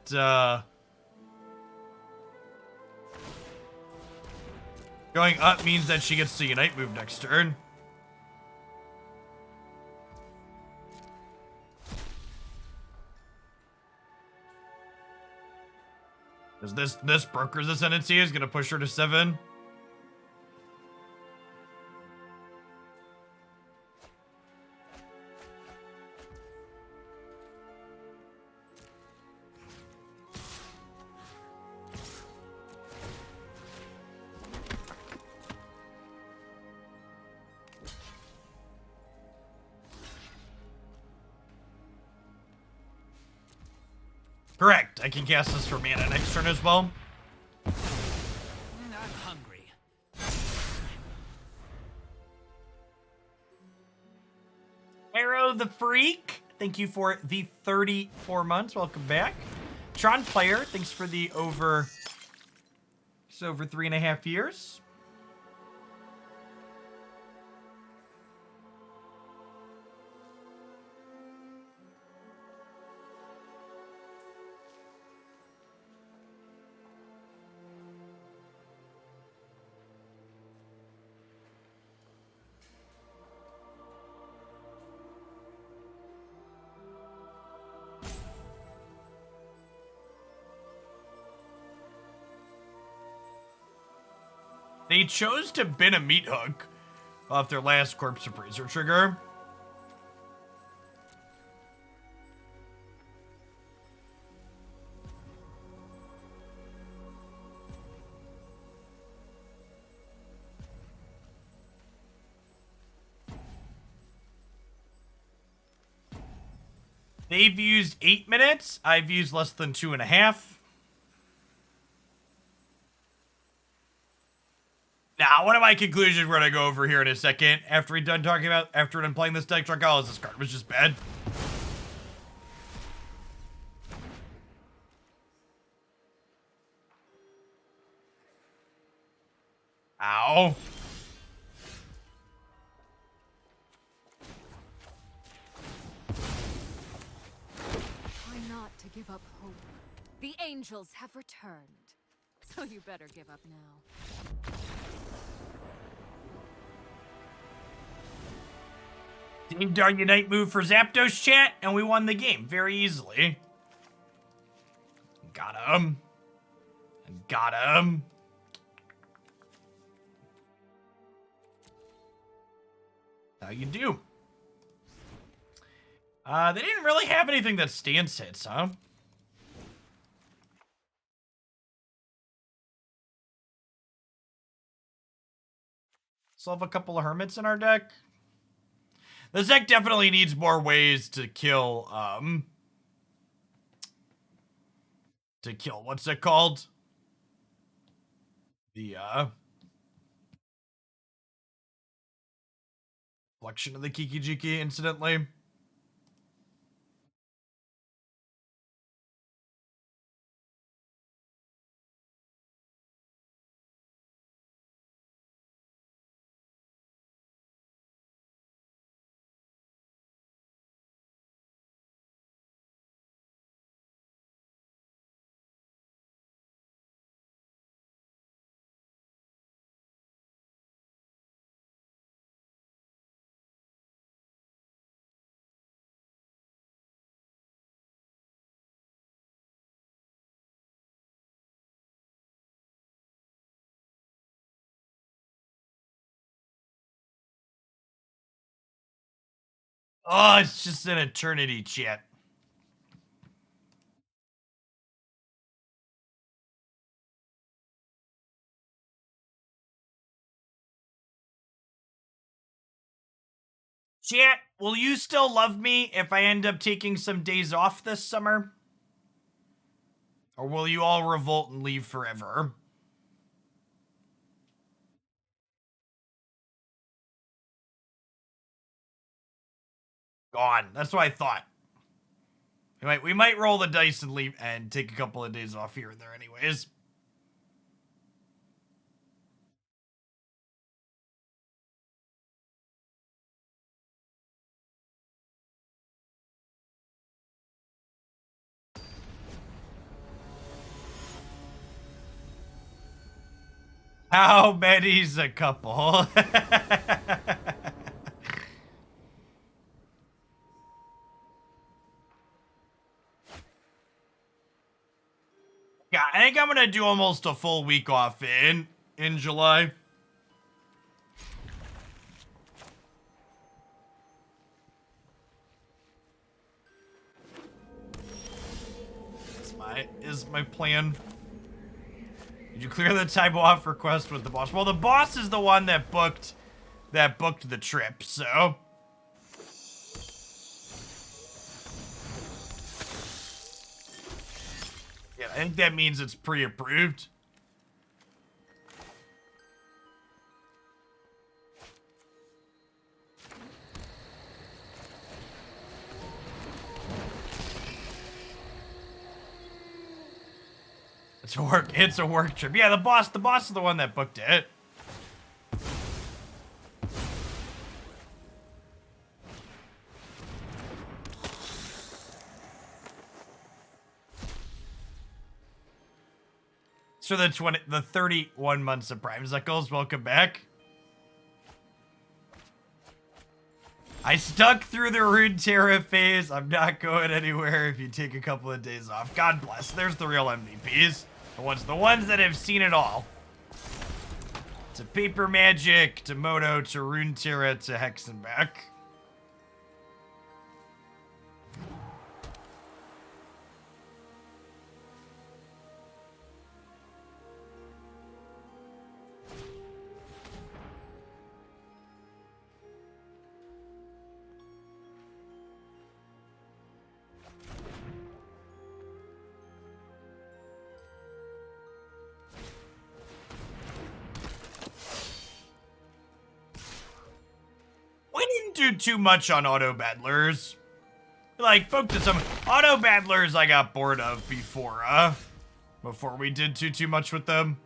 she gets to Unite move next turn. Because this Brokers Ascendancy is going to push her to 7. Correct. I can cast this for mana next turn as well. I'm hungry. Arrow the Freak, thank you for the 34 months. Welcome back. Tron Player, thanks for the over 3.5 years. They chose to bin a meat hook off their last Corpse Appraiser trigger. They've used 8 minutes. I've used less than 2.5. Now, one of my conclusions we're gonna go over here in a second after we're done playing this deck. Drunkalis, this card was just bad. Ow. Try not to give up hope. The angels have returned. So you better give up now. Same darn Unite move for Zapdos chat, and we won the game very easily. Got him. Got him. How you do? They didn't really have anything that stance hits, huh? Still have a couple of hermits in our deck. This deck definitely needs more ways to kill, what's it called? The, reflection of the Kiki-Jiki, incidentally. Oh, it's just an eternity, chat. Chat, will you still love me if I end up taking some days off this summer? Or will you all revolt and leave forever? Gone. That's what I thought. We might roll the dice and leave and take a couple of days off here and there anyways. How many's a couple? Yeah, I think I'm gonna do almost a full week off in July. Is my plan. Did you clear the typo off request with the boss? Well, the boss is the one that booked the trip, so. Yeah, I think that means it's pre-approved. It's a work trip. Yeah, the boss is the one that booked it. So the 31 months of Prime Zuckles, welcome back. I stuck through the Runeterra phase. I'm not going anywhere if you take a couple of days off. God bless. There's the real MVPs. The ones that have seen it all. To Paper Magic, to Moto, to Runeterra, to Hexenback. Do too much on auto battlers. Like, booked at some auto battlers I got bored of before we did too much with them.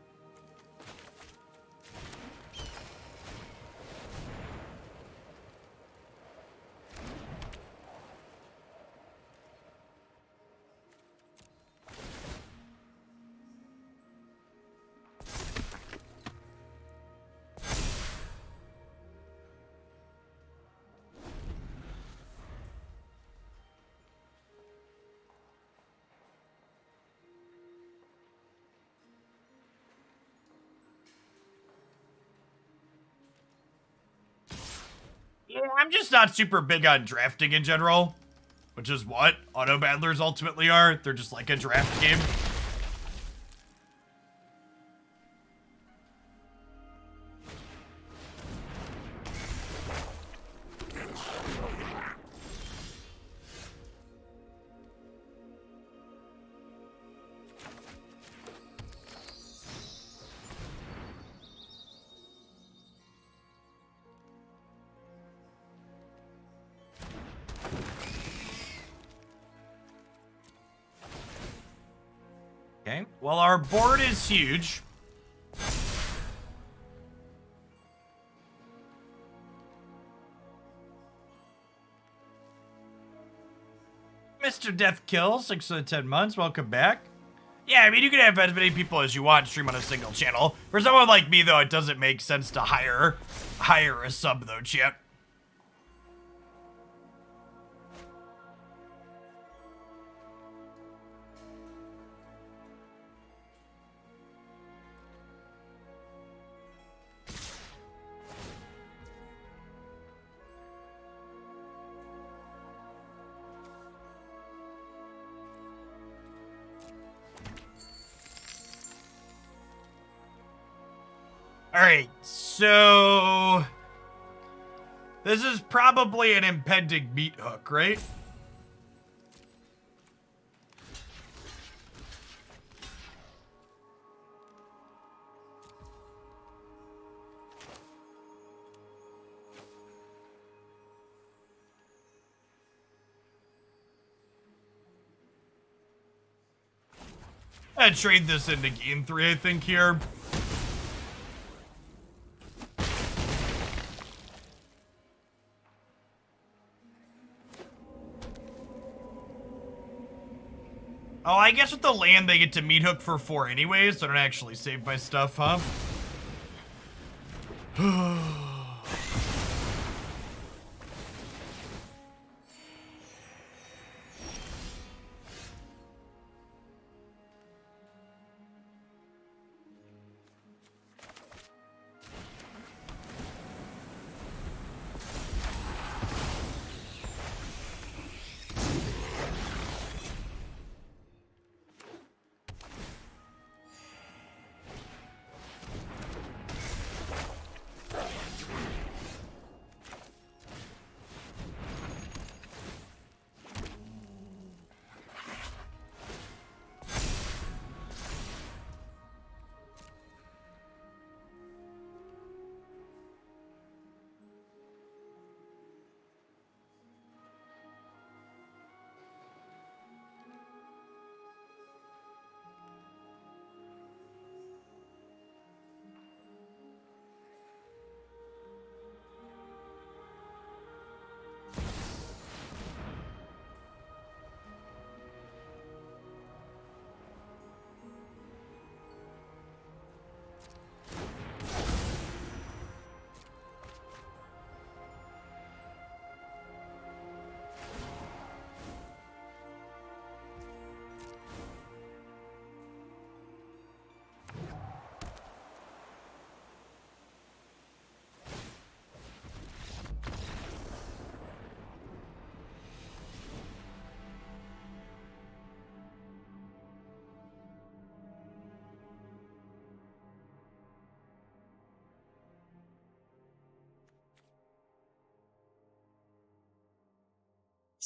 Yeah, I'm just not super big on drafting in general, which is what auto battlers ultimately are. They're just like a draft game. Okay, well, our board is huge. Mr. Death Kill, 6 out of 10 months, welcome back. Yeah, I mean, you can have as many people as you want stream on a single channel. For someone like me, though, it doesn't make sense to hire a sub, though, chip. Alright, so this is probably an impending meat hook, right? I'd trade this into game 3, I think, here. Oh, I guess with the land, they get to meat hook for 4 anyways, so I don't actually save my stuff, huh?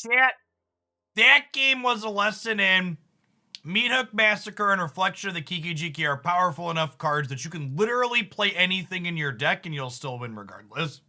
Chat, that game was a lesson in Meat Hook Massacre and Reflection of the Kiki-Jiki are powerful enough cards that you can literally play anything in your deck and you'll still win regardless.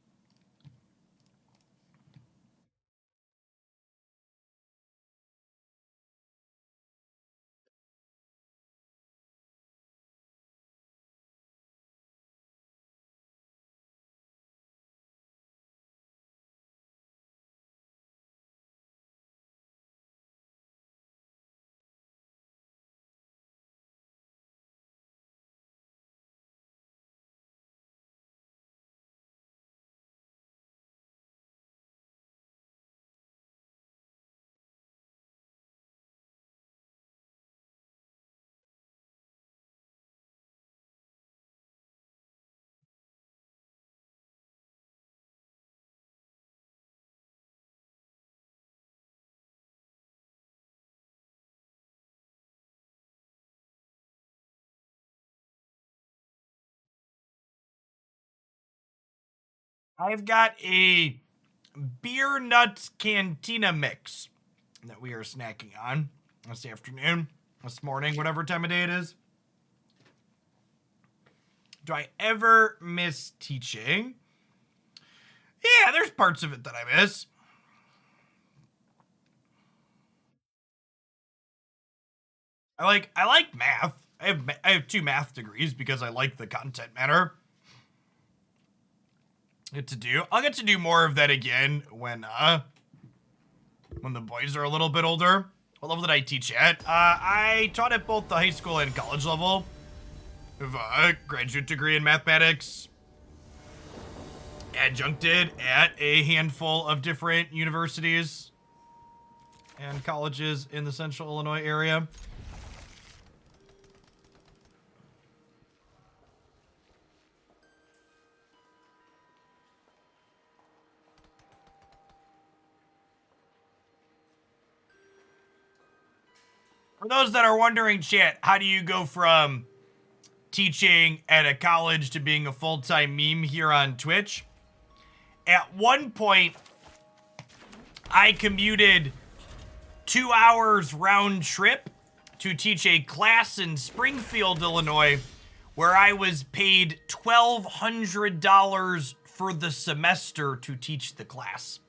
I've got a beer nuts cantina mix that we are snacking on this afternoon, this morning, whatever time of day it is. Do I ever miss teaching? Yeah, there's parts of it that I miss. I like math. I have 2 math degrees because I like the content matter. I'll get to do more of that again when the boys are a little bit older. What level did I teach at? I taught at both the high school and college level. I have a graduate degree in mathematics. Adjuncted at a handful of different universities and colleges in the central Illinois area. For those that are wondering, chat, how do you go from teaching at a college to being a full-time meme here on Twitch? At one point, I commuted 2 hours round trip to teach a class in Springfield, Illinois, where I was paid $1,200 for the semester to teach the class.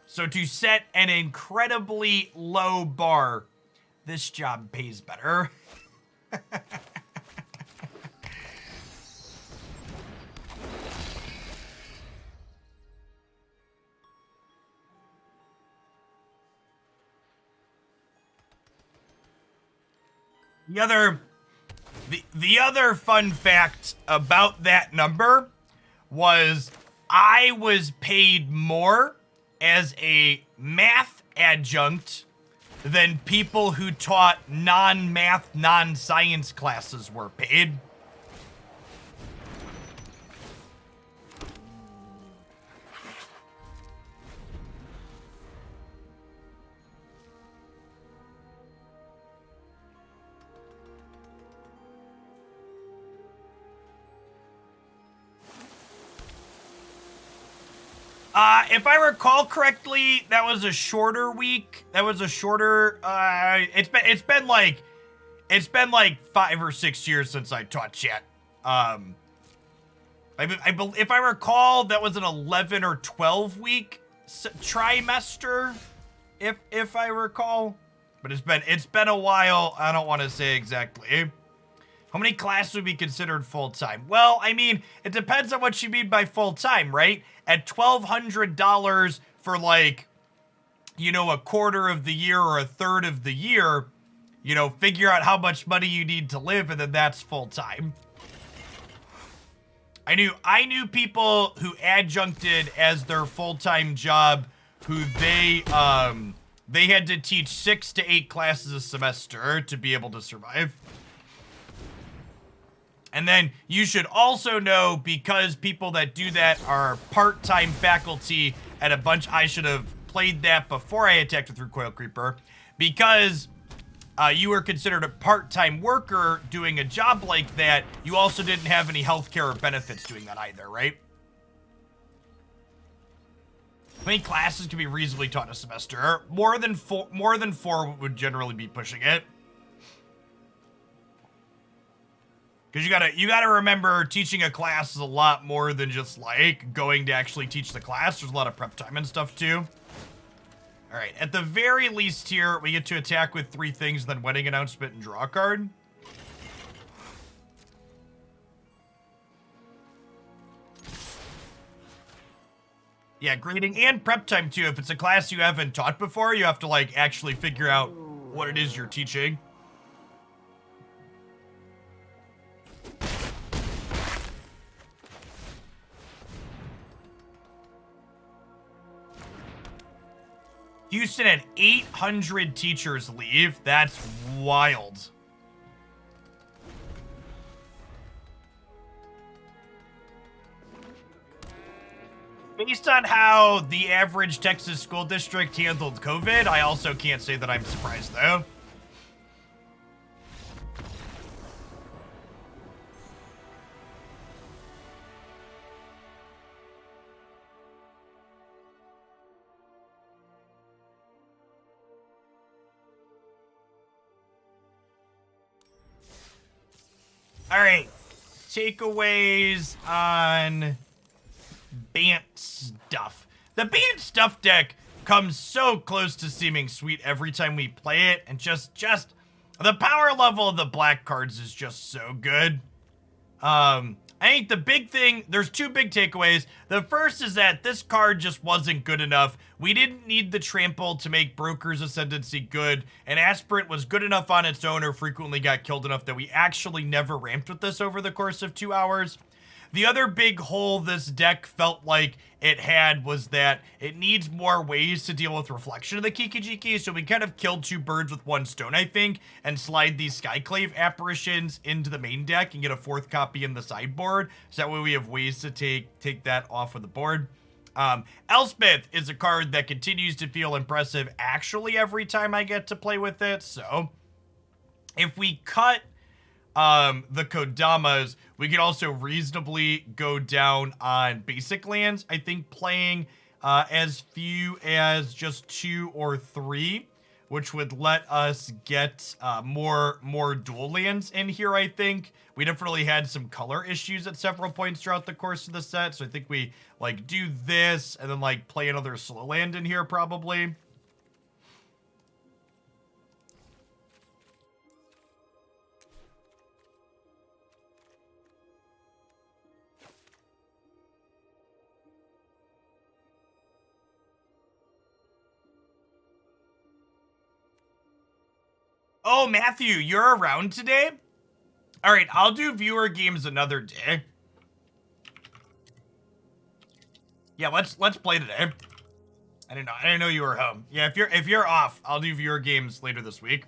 So to set an incredibly low bar, this job pays better. The other fun fact about that number was I was paid more as a math adjunct than people who taught non-math, non-science classes were paid. If I recall correctly, that was a shorter week. That was a shorter, it's been like 5 or 6 years since I taught chat. If I recall, that was an 11 or 12 week trimester, if I recall. But it's been a while. I don't want to say exactly. How many classes would be considered full-time? Well, I mean, it depends on what you mean by full-time, right? At $1,200 for, like, you know, a quarter of the year or a third of the year, you know, figure out how much money you need to live, and then that's full-time. I knew people who adjuncted as their full-time job who they had to teach 6 to 8 classes a semester to be able to survive. And then you should also know, because people that do that are part-time faculty at a bunch, I should have played that before I attacked with Rootcoil Creeper, because you were considered a part-time worker doing a job like that, you also didn't have any healthcare or benefits doing that either, right? How many classes can be reasonably taught in a semester? More than four would generally be pushing it. Because you gotta remember, teaching a class is a lot more than just like going to actually teach the class. There's a lot of prep time and stuff too. All right, at the very least here, we get to attack with 3 things, then wedding announcement and draw a card. Yeah, grading and prep time too. If it's a class you haven't taught before, you have to like actually figure out what it is you're teaching. Houston had 800 teachers leave. That's wild. Based on how the average Texas school district handled COVID, I also can't say that I'm surprised though. All right, takeaways on Bant stuff. The Bant stuff deck comes so close to seeming sweet every time we play it, and just the power level of the black cards is just so good. I think the big thing, there's 2 big takeaways. The first is that this card just wasn't good enough. We didn't need the trample to make Brokers Ascendancy good, and Aspirant was good enough on its own or frequently got killed enough that we actually never ramped with this over the course of 2 hours. The other big hole this deck felt like it had was that it needs more ways to deal with reflection of the Kikijiki, so we kind of killed 2 birds with 1 stone, I think, and slide these Skyclave Apparitions into the main deck and get a 4th copy in the sideboard, so that way we have ways to take that off of the board. Elspeth is a card that continues to feel impressive actually every time I get to play with it, so if we cut the Kodamas, we could also reasonably go down on basic lands. I think playing as few as just 2 or 3, which would let us get more dual lands in here, I think. We definitely had some color issues at several points throughout the course of the set, so I think we like do this and then like play another slow land in here probably. Oh, Matthew, you're around today? All right, I'll do viewer games another day. Yeah, let's play today. I didn't know you were home. Yeah, if you're off, I'll do viewer games later this week.